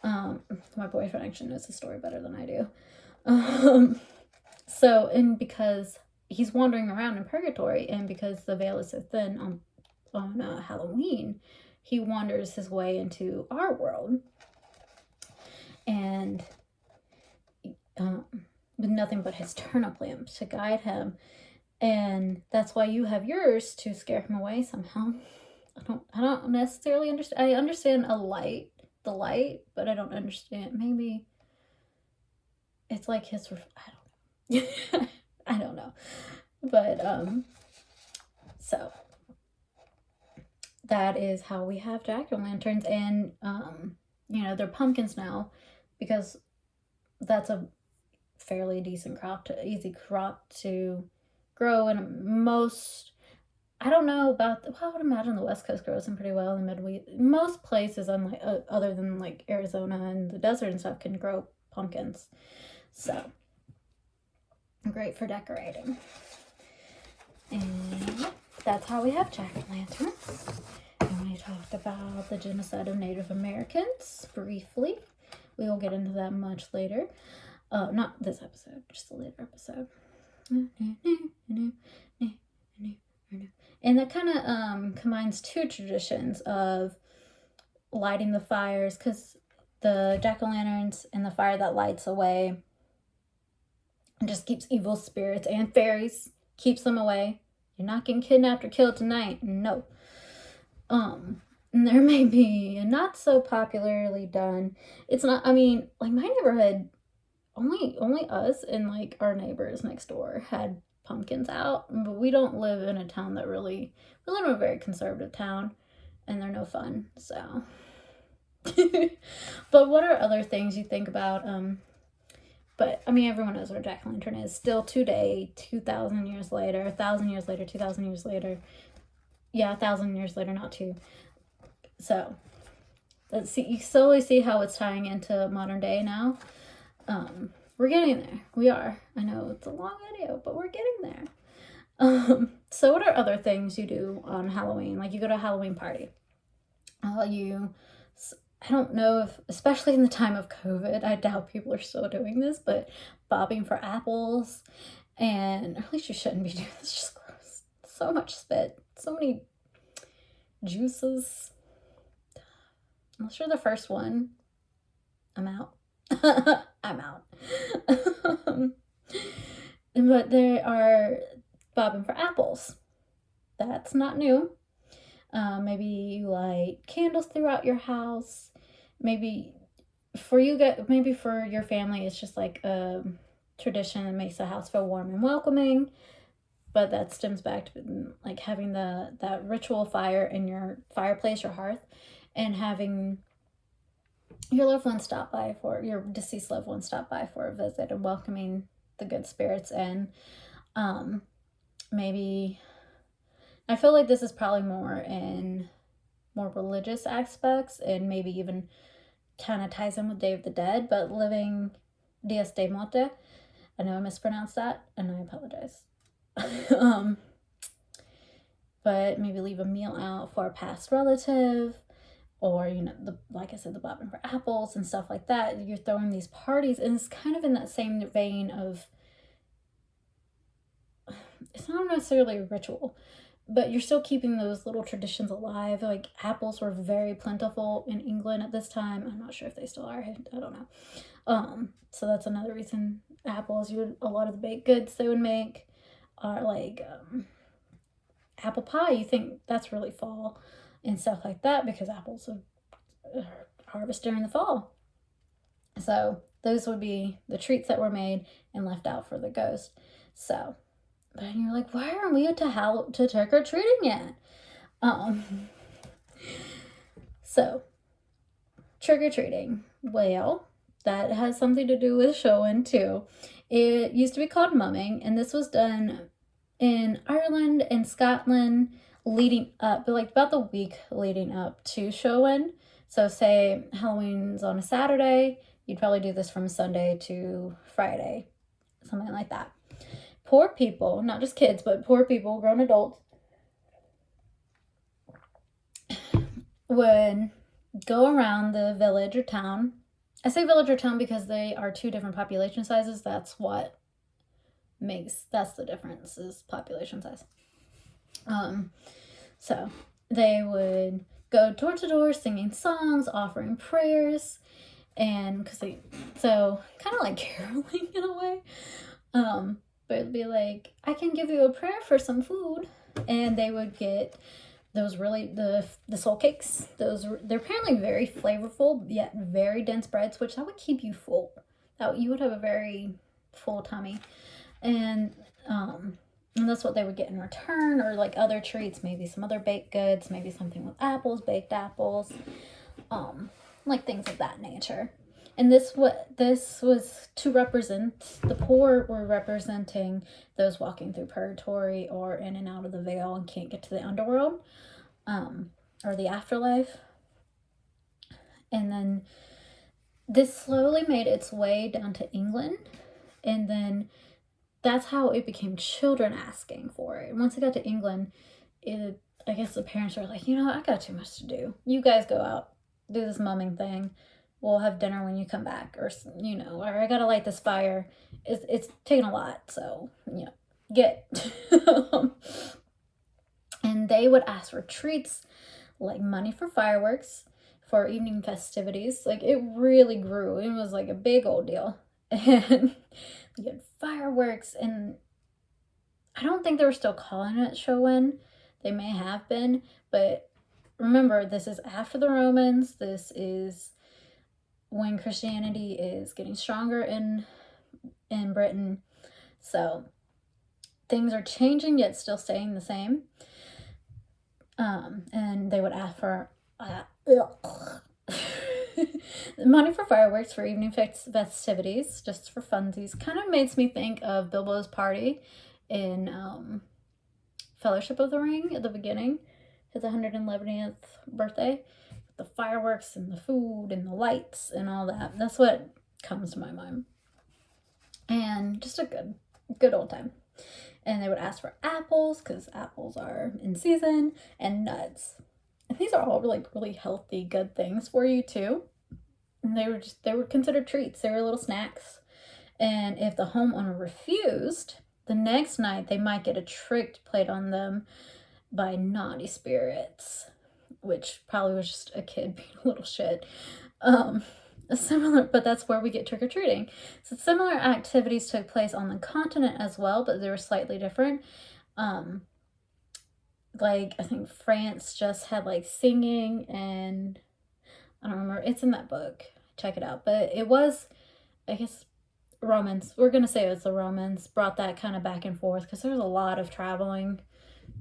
My boyfriend actually knows the story better than I do. So, and because he's wandering around in purgatory, and because the veil is so thin on Halloween, he wanders his way into our world, and with nothing but his turnip lamp to guide him. And that's why you have yours, to scare him away somehow. I don't necessarily understand. I understand the light, but I don't understand. Maybe it's like his, I don't know. I don't know. But so that is how we have jack-o'-lanterns. And you know, they're pumpkins now because that's a fairly decent easy crop to grow. And most, I don't know about, I would imagine the West Coast grows them pretty well. The Midwest, most places, unlike other than like Arizona and the desert and stuff, can grow pumpkins. So great for decorating. And that's how we have jack-o'-lanterns. And we talked about the genocide of Native Americans briefly. We will get into that much later. Not this episode, just a later episode. And that kind of combines two traditions of lighting the fires, because the jack-o'-lanterns and the fire that lights away just keeps evil spirits and fairies, keeps them away. You're not getting kidnapped or killed tonight. No. And there may be a not so popularly done. It's not, I mean, like my neighborhood, only us and like our neighbors next door had pumpkins out, but we don't live in a town that really, we live in a very conservative town, and they're no fun, so. But what are other things you think about? But I mean, everyone knows what a jack-o'-lantern is. Still today, 2,000 years later, 1,000 years later, 2,000 years later. Yeah, 1,000 years later, not two. So, let's see. You slowly see how it's tying into modern day now. We're getting there. We are. I know it's a long video, but we're getting there. So what are other things you do on Halloween? Like you go to a Halloween party. I don't know if, especially in the time of COVID, I doubt people are still doing this, but bobbing for apples, and at least you shouldn't be doing this. It's just gross. So much spit, so many juices. Unless you're the first one, I'm out. I'm out. But they are bobbing for apples. That's not new. Maybe you light candles throughout your house. Maybe for your family, it's just like a tradition that makes the house feel warm and welcoming. But that stems back to like having that ritual fire in your fireplace, your hearth, and having your loved one stop by for your deceased loved one stop by for a visit and welcoming the good spirits in. Maybe I feel like this is probably more religious aspects, and maybe even kind of ties in with Day of the Dead, but living Dias de Muerte. I know I mispronounced that, and I apologize. But maybe leave a meal out for a past relative, or, you know, like I said, the bobbing for apples and stuff like that. You're throwing these parties, and it's kind of in that same vein of, it's not necessarily a ritual, but you're still keeping those little traditions alive. Like, apples were very plentiful in England at this time. I'm not sure if they still are. I don't know. So that's another reason apples, a lot of the baked goods they would make are like apple pie. You think that's really fall and stuff like that, because apples are harvested during the fall. So those would be the treats that were made and left out for the ghost. So, but you're like, why aren't we to trick or treating yet? So trick or treating. Well, that has something to do with showing too. It used to be called mumming, and this was done in Ireland and Scotland leading up, but like about the week leading up to Samhain. So say Halloween's on a Saturday, you'd probably do this from Sunday to Friday, something like that. Poor people, not just kids, but poor people, grown adults, would go around the village or town. I say village or town because they are two different population sizes. That's the difference, is population size. So they would go door to door singing songs, offering prayers, and so kind of like caroling in a way. But it'd be like, I can give you a prayer for some food, and they would get those the soul cakes. They're apparently very flavorful yet very dense breads, which that would keep you full. You would have a very full tummy, and that's what they would get in return, or like other treats, maybe some other baked goods, maybe something with baked apples, like things of that nature. And this was to represent the poor, were representing those walking through purgatory or in and out of the veil and can't get to the underworld, or the afterlife. And then this slowly made its way down to England, and then that's how it became children asking for it. And once it got to England, I guess the parents were like, I got too much to do. You guys go out, do this mumming thing. We'll have dinner when you come back, or I gotta light this fire. It's taking a lot, so get. And they would ask for treats, like money for fireworks, for evening festivities. Like, it really grew. It was like a big old deal, and you had fireworks, and I don't think they were still calling it Samhain. They may have been, but remember, this is after the Romans. This is when Christianity is getting stronger in Britain. So things are changing yet still staying the same. And they would ask for money for fireworks for evening festivities, just for funsies. Kind of makes me think of Bilbo's party in Fellowship of the Ring at the beginning, his 111th birthday. The fireworks and the food and the lights and all that. That's what comes to my mind. And just a good old time. And they would ask for apples, because apples are in season, and nuts. And these are all like really healthy, good things for you too. And they were considered treats. They were little snacks. And if the homeowner refused, the next night they might get a trick played on them by naughty spirits, which probably was just a kid being a little shit. Similar, but that's where we get trick-or-treating. So similar activities took place on the continent as well, but they were slightly different. Like, I think France just had like singing, and I don't remember, it's in that book, check it out, but it was, I guess, Romans, we're gonna say it was the Romans, brought that kind of back and forth, because there was a lot of traveling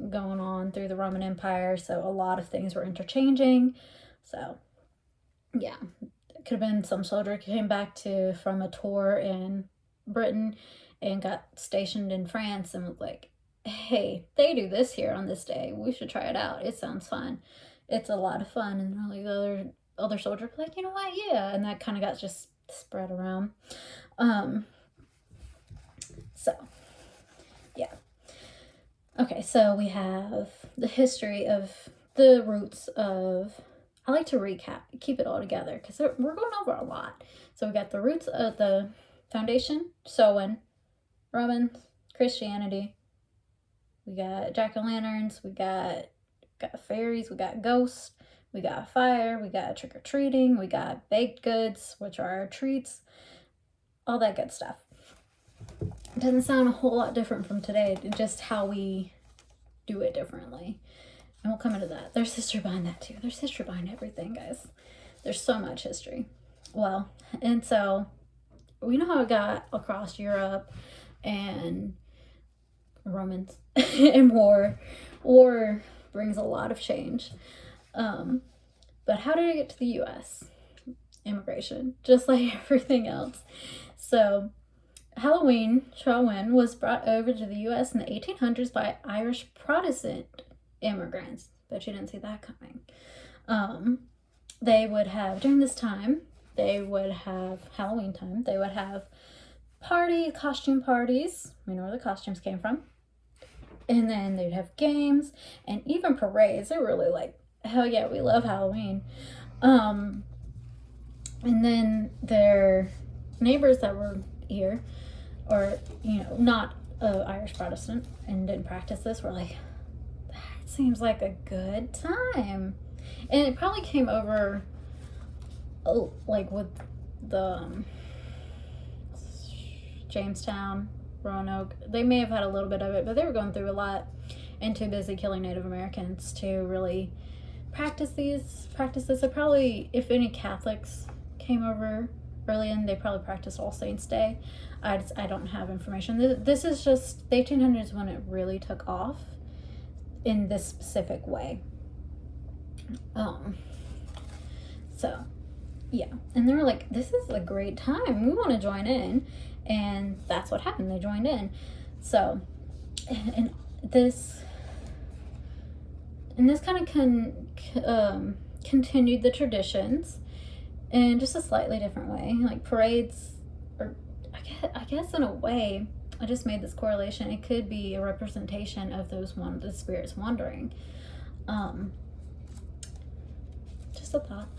going on through the Roman Empire, so a lot of things were interchanging. So yeah, it could have been some soldier came back from a tour in Britain and got stationed in France and was like, hey, they do this here on this day, we should try it out, it sounds fun, it's a lot of fun. And really the other soldiers were like, you know what, yeah, and that kind of got just spread around. So yeah. Okay, so we have the history of the roots of, I like to recap, keep it all together, because we're going over a lot. So we got the roots of the foundation, Samhain, Romans, Christianity, we got jack-o'-lanterns, we got fairies, we got ghosts, we got fire, we got trick-or-treating, we got baked goods, which are our treats, all that good stuff. It doesn't sound a whole lot different from today, just how we do it differently. And we'll come into that. There's history behind that too. There's history behind everything, guys. There's so much history. Well, and so we know how it got across Europe and Romans and war. War brings a lot of change. But how did it get to the US? Immigration, just like everything else. So Halloween was brought over to the US in the 1800s by Irish Protestant immigrants. Bet you didn't see that coming. They would have, during this time, they would have Halloween time, they would have costume parties. We know where the costumes came from. And then they'd have games and even parades. They're really like, hell yeah, we love Halloween. And then their neighbors that were here, or, you know, not Irish Protestant and didn't practice this, were like, that seems like a good time. And it probably came over, like, with the Jamestown, Roanoke. They may have had a little bit of it, but they were going through a lot and too busy killing Native Americans to really practice this. So probably, if any Catholics came over early in, they probably practiced All Saints Day. I don't have information. This is just the 1800s when it really took off in this specific way. So yeah, and they were like, this is a great time, we want to join in, and that's what happened. They joined in. So and this kind of continued the traditions in just a slightly different way, like parades, or I guess in a way, I just made this correlation. It could be a representation of the spirits wandering. Just a thought.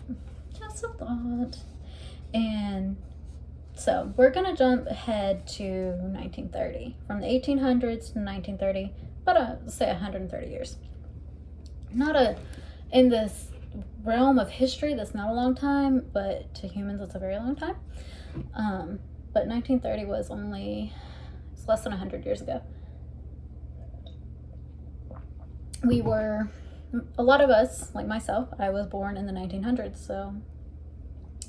And so we're gonna jump ahead to 1930, from the 1800s to 1930, but say 130 years. In this realm of history, that's not a long time, but to humans it's a very long time. But 1930 was it's less than 100 years ago. A lot of us, like myself, I was born in the 1900s, so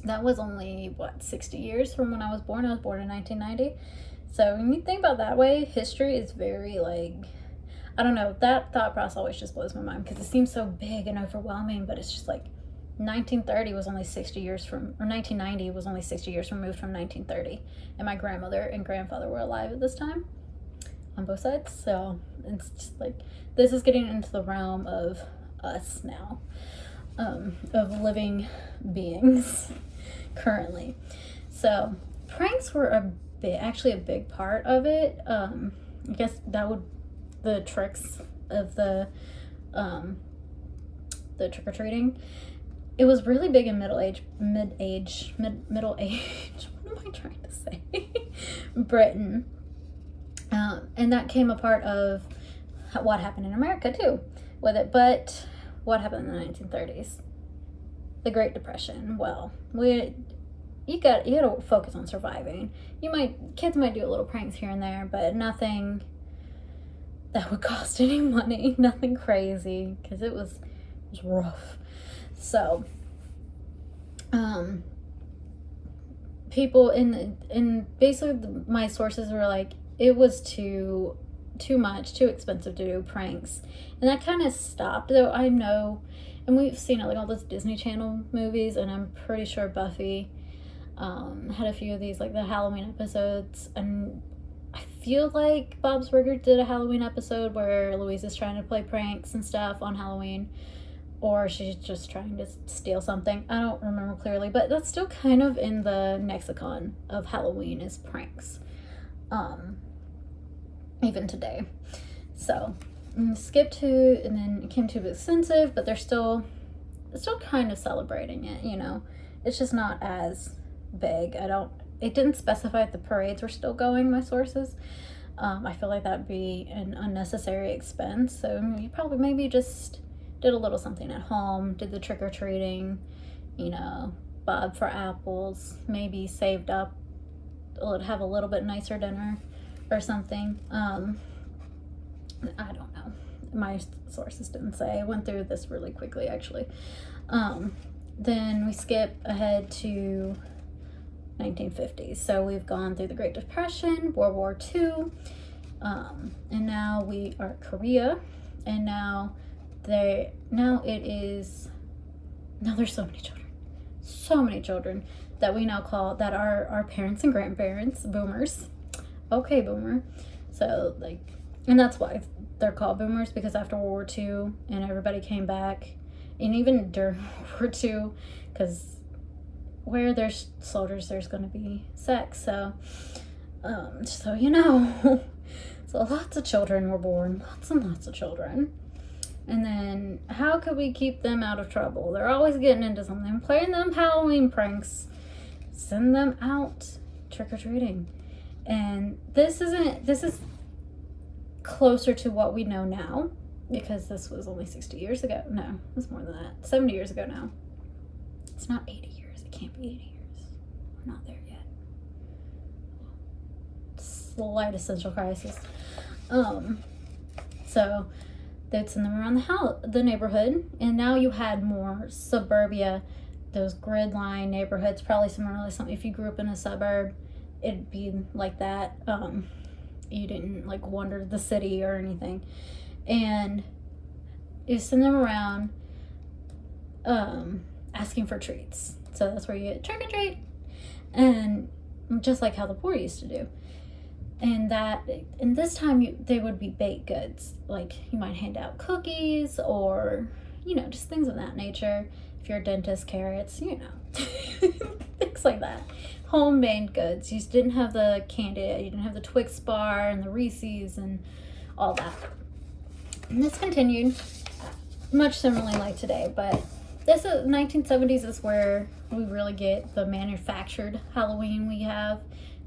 that was only 60 years from when I was born. I was born in 1990. So when you think about that way, history is very, like, I don't know, that thought process always just blows my mind, because it seems so big and overwhelming, but it's just like 1930 was only 60 years from, or 1990 was only 60 years removed from 1930, and my grandmother and grandfather were alive at this time on both sides. So it's just like, this is getting into the realm of us now, of living beings currently. So pranks were actually a big part of it. I guess the tricks of the the trick-or-treating. It was really big in middle age. What am I trying to say? Britain. And that came a part of what happened in America too with it. But what happened in the 1930s? The Great Depression. Well, you got to focus on surviving. Kids might do a little pranks here and there, but nothing that would cost any money. Nothing crazy, because it was rough. So, people in basically my sources were like, it was too much, too expensive to do pranks, and that kind of stopped. Though I know, and we've seen it like all those Disney Channel movies, and I'm pretty sure Buffy had a few of these, like the Halloween episodes, and I feel like Bob's Burgers did a Halloween episode where Louise is trying to play pranks and stuff on Halloween, or she's just trying to steal something. I don't remember clearly, but that's still kind of in the lexicon of Halloween is pranks, even today. So skip to, and then it came too expensive, but they're still kind of celebrating it, you know. It's just not as big. It didn't specify if the parades were still going, my sources. I feel like that'd be an unnecessary expense, so you probably maybe just did a little something at home, did the trick-or-treating, you know, bob for apples, maybe saved up, have a little bit nicer dinner or something. I don't know. My sources didn't say. I went through this really quickly, actually. Then we skip ahead to 1950s. So we've gone through the Great Depression, World War II, and now we are at Korea, and now there's so many children that we now call, that are our parents and grandparents, boomers. Okay, boomer. So like, and that's why they're called boomers, because after World War II and everybody came back, and even during World War II, because where there's soldiers, there's going to be sex. So, so you know, so lots of children were born, lots and lots of children. And then how could we keep them out of trouble? They're always getting into something, playing them Halloween pranks, send them out trick-or-treating. And this is closer to what we know now, because this was only 60 years ago. No, it's more than that. 70 years ago now. It's not 80 years. It can't be 80 years. We're not there yet. Slight essential crisis. So they'd send them around the neighborhood, and now you had more suburbia, those grid line neighborhoods, probably similarly something. If you grew up in a suburb, it'd be like that. You didn't like wander the city or anything, and you send them around asking for treats. So that's where you get trick or treat, and just like how the poor used to do. And this time they would be baked goods, like you might hand out cookies, or you know, just things of that nature. If you're a dentist, carrots, you know, things like that. Homemade goods. You didn't have the candy, you didn't have the Twix bar and the Reese's and all that. And this continued much similarly like today, but this is 1970s is where we really get the manufactured Halloween we have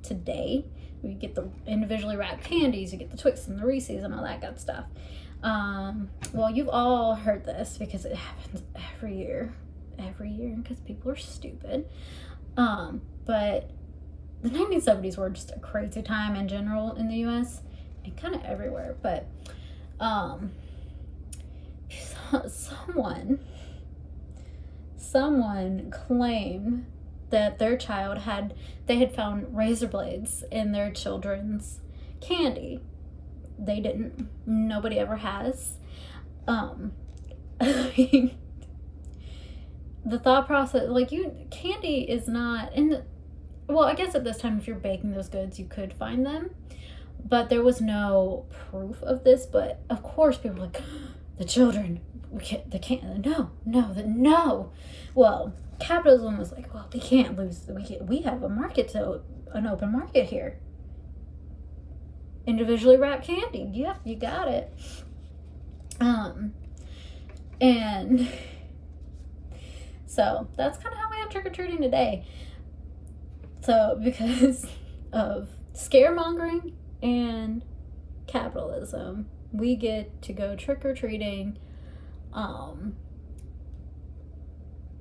today. We get the individually wrapped candies, you get the Twix and the Reese's and all that good stuff. Well, you've all heard this because it happens every year because people are stupid. But the 1970s were just a crazy time in general in the US and kind of everywhere. But someone claimed that their child had found razor blades in their children's candy. They didn't. Nobody ever has. The thought process, like, candy is not well, I guess at this time, if you're baking those goods, you could find them, but there was no proof of this. But of course, people were like, the children, no. Well, capitalism was like, well, we can't lose. We have an open market here. Individually wrapped candy, yeah, you got it. And So that's kind of how we have trick-or-treating today. So because of scaremongering and capitalism, we get to go trick-or-treating.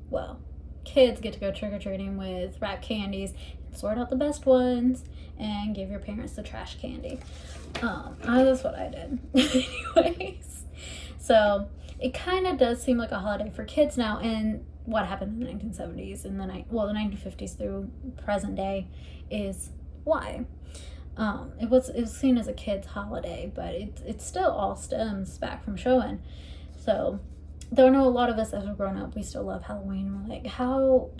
Well, kids get to go trick-or-treating with wrapped candies, sort out the best ones, and give your parents the trash candy. That's what I did. Anyways, so it kind of does seem like a holiday for kids now, and what happened in the 1970s and the 1950s through present day is why. It was seen as a kid's holiday, but it still all stems back from Showan. So though I know a lot of us as we've grown up, we still love Halloween. We're like, how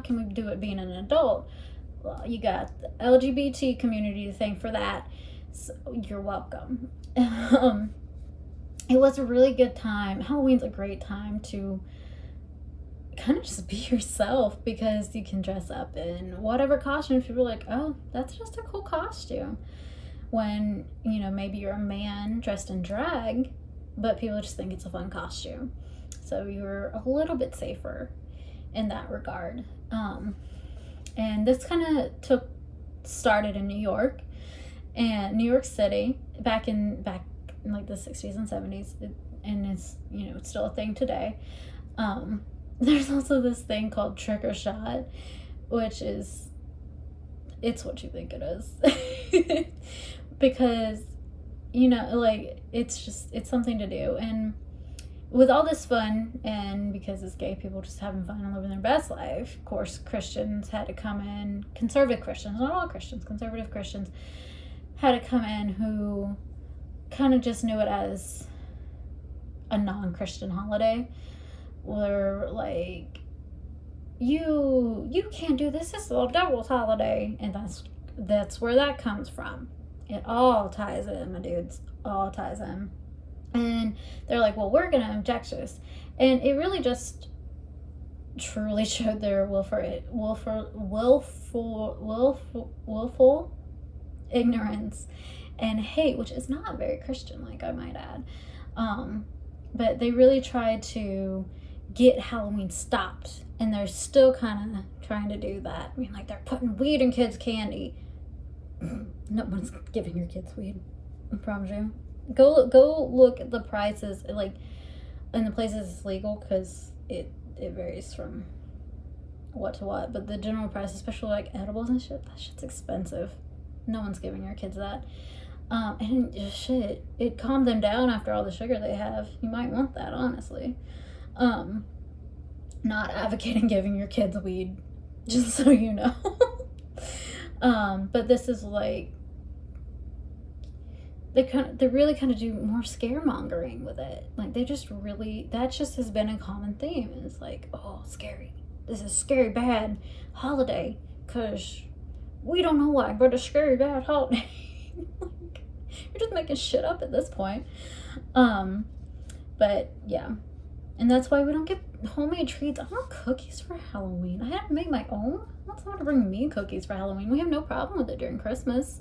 can we do it being an adult? Well, you got the LGBT community to thank for that. So you're welcome. It was a really good time. Halloween's a great time to kind of just be yourself, because you can dress up in whatever costume. People are like, oh, that's just a cool costume. When, maybe you're a man dressed in drag, but people just think it's a fun costume. So you're a little bit safer in that regard. And this kind of started in New York, and New York City back in like the 60s and 70s, and it's it's still a thing today. There's also this thing called trick or shot, which is, it's what you think it is. Because it's something to do. And with all this fun, and because it's gay people just having fun and living their best life, of course Christians had to come in, conservative Christians, not all Christians, conservative Christians had to come in, who kind of just knew it as a non-Christian holiday, where like, you can't do this is the devil's holiday. And that's where that comes from. It all ties in, my dudes, all ties in. And they're like, well, we're gonna object to this. And it really just truly showed their willful ignorance and hate, which is not very Christian, like, I might add. But they really tried to get Halloween stopped, and they're still kind of trying to do that. I mean, like, they're putting weed in kids' candy. No one's giving your kids weed, I promise you. Go look at the prices, like, in the places it's legal, because it varies from what to what, but the general price, especially like edibles and shit, that shit's expensive. No one's giving your kids that. And shit, it calmed them down after all the sugar they have. You might want that, honestly. Not advocating giving your kids weed, just so you know. But this is like, they really kind of do more scaremongering with it. Like, that just has been a common theme. And it's like, oh, scary. This is scary bad holiday, because we don't know why, but a scary bad holiday. Like, you're just making shit up at this point. But yeah. And that's why we don't get homemade treats. I want cookies for Halloween. I have to make my own. I want someone to bring me cookies for Halloween. We have no problem with it during Christmas.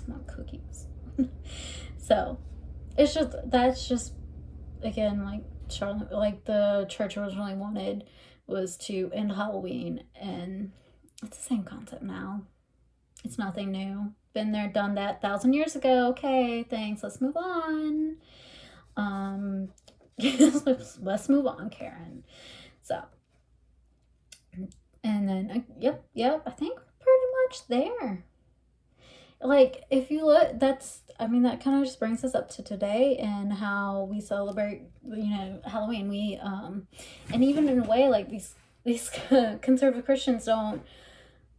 Not cookies. So that's just again, like Charlotte, like the church originally wanted was to end Halloween, and it's the same concept now. It's nothing new. Been there, done that 1,000 years ago. Okay, thanks. Let's move on. Let's move on, Karen. So, and then yep, I think we're pretty much there. Like, if you look, that kind of just brings us up to today and how we celebrate, Halloween. We and even in a way, like, these conservative Christians don't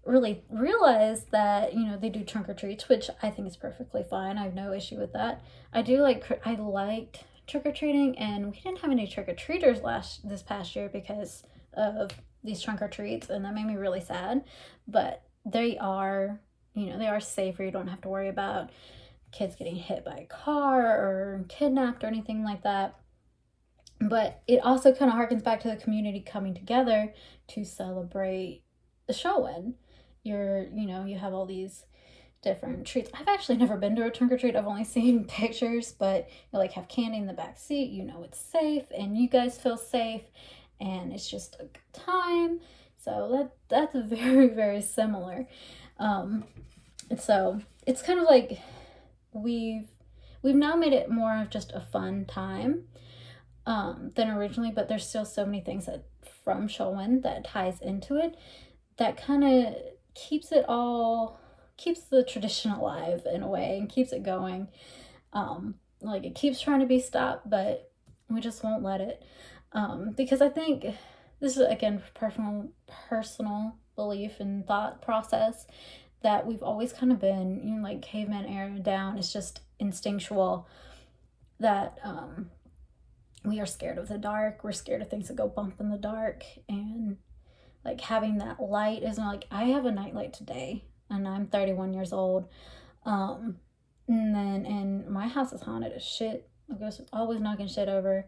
really realize that, they do trunk or treats, which I think is perfectly fine. I have no issue with that. I liked trick-or-treating, and we didn't have any trick-or-treaters this past year because of these trunk or treats, and that made me really sad. But they are safer. You don't have to worry about kids getting hit by a car or kidnapped or anything like that. But it also kind of harkens back to the community coming together to celebrate the Showan. You have all these different treats. I've actually never been to a trunk or treat. I've only seen pictures, but you like have candy in the back seat. You know it's safe, and you guys feel safe, and it's just a good time. So that's very, very similar. So it's kind of like we've now made it more of just a fun time than originally, but there's still so many things that from Sholwen that ties into it that kind of keeps the tradition alive in a way and keeps it going. Like it keeps trying to be stopped, but we just won't let it. Because I think this is, again, personal belief and thought process that we've always kind of been, you know, like caveman era down. It's just instinctual that we are scared of the dark. We're scared of things that go bump in the dark, and like having that light is not like, I have a nightlight today and I'm 31 years old. And my house is haunted as shit. The ghost is always knocking shit over.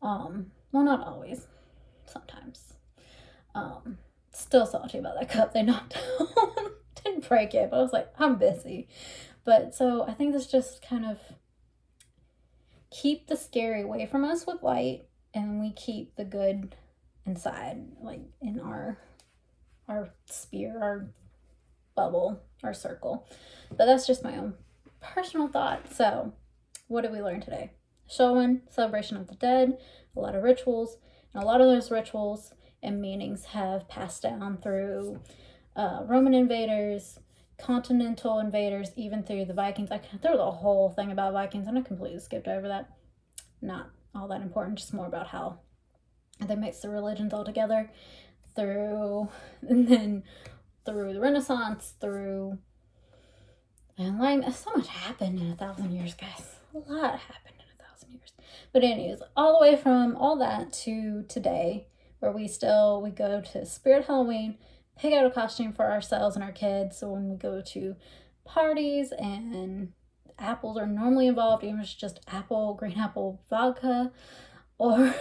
Well, not always. Sometimes. Still salty about that cup they knocked down. Didn't break it, but I was like, I'm busy. But so I think this just kind of keep the scary away from us with light, and we keep the good inside, like in our sphere, our bubble, our circle. But that's just my own personal thought. So what did we learn today? Sholwen, celebration of the dead, a lot of rituals, and a lot of those rituals and meanings have passed down through Roman invaders, continental invaders, even through the Vikings. There was a whole thing about Vikings, and I completely skipped over that. Not all that important, just more about how they mixed the religions all together and then through the Renaissance, through Enlightenment. So much happened in 1,000 years, guys. A lot happened in 1,000 years. But anyways, all the way from all that to today, where we go to Spirit Halloween, pick out a costume for ourselves and our kids. So when we go to parties and apples are normally involved, even if it's just green apple vodka, or,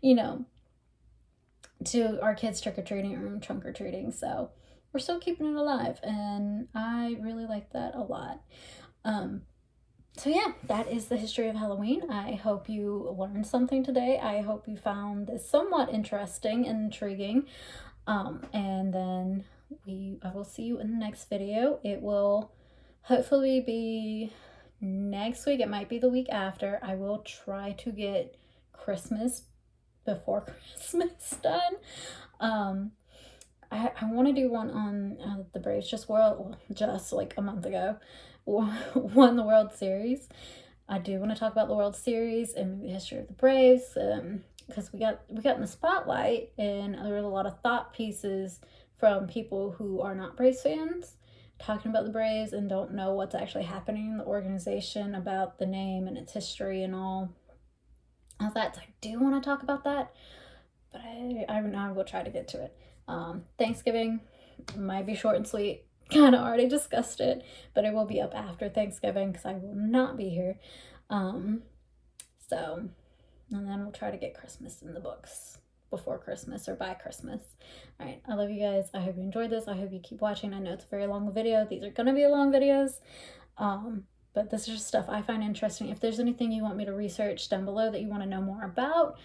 you know, to our kids trick-or-treating or trunk-or-treating. So we're still keeping it alive, and I really like that a lot. So yeah, that is the history of Halloween. I hope you learned something today. I hope you found this somewhat interesting and intriguing. And then I will see you in the next video. It will hopefully be next week. It might be the week after. I will try to get Christmas before Christmas done. I want to do one on the Braves just like a month ago won the World Series. I do want to talk about the World Series and maybe the history of the Braves, because we got in the spotlight, and there was a lot of thought pieces from people who are not Braves fans talking about the Braves and don't know what's actually happening in the organization, about the name and its history and all of that. So I do want to talk about that, but I will try to get to it. Thanksgiving might be short and sweet. Kind of already discussed it, but it will be up after Thanksgiving because I will not be here. And then we'll try to get Christmas in the books before Christmas or by Christmas. All right, I love you guys. I hope you enjoyed this. I hope you keep watching. I know it's a very long video. These are gonna be long videos, but this is just stuff I find interesting. If there's anything you want me to research down below that you want to know more about,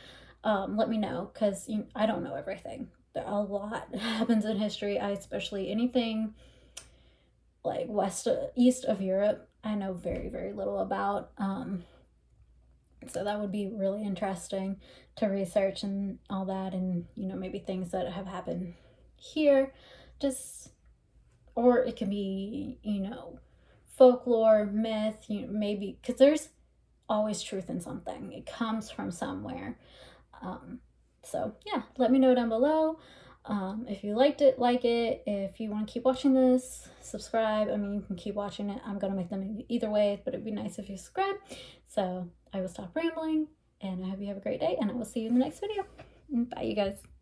let me know, because I don't know everything. A lot happens in history. Especially anything like east of Europe, I know very, very little about. So that would be really interesting to research and all that, and maybe things that have happened here, or it can be folklore, myth, maybe, because there's always truth in something. It comes from somewhere. So yeah, let me know down below. If you liked it, like it. If you want to keep watching this, subscribe. I mean, you can keep watching it. I'm gonna make them either way, but it'd be nice if you subscribe. So I will stop rambling, and I hope you have a great day, and I will see you in the next video. Bye, you guys.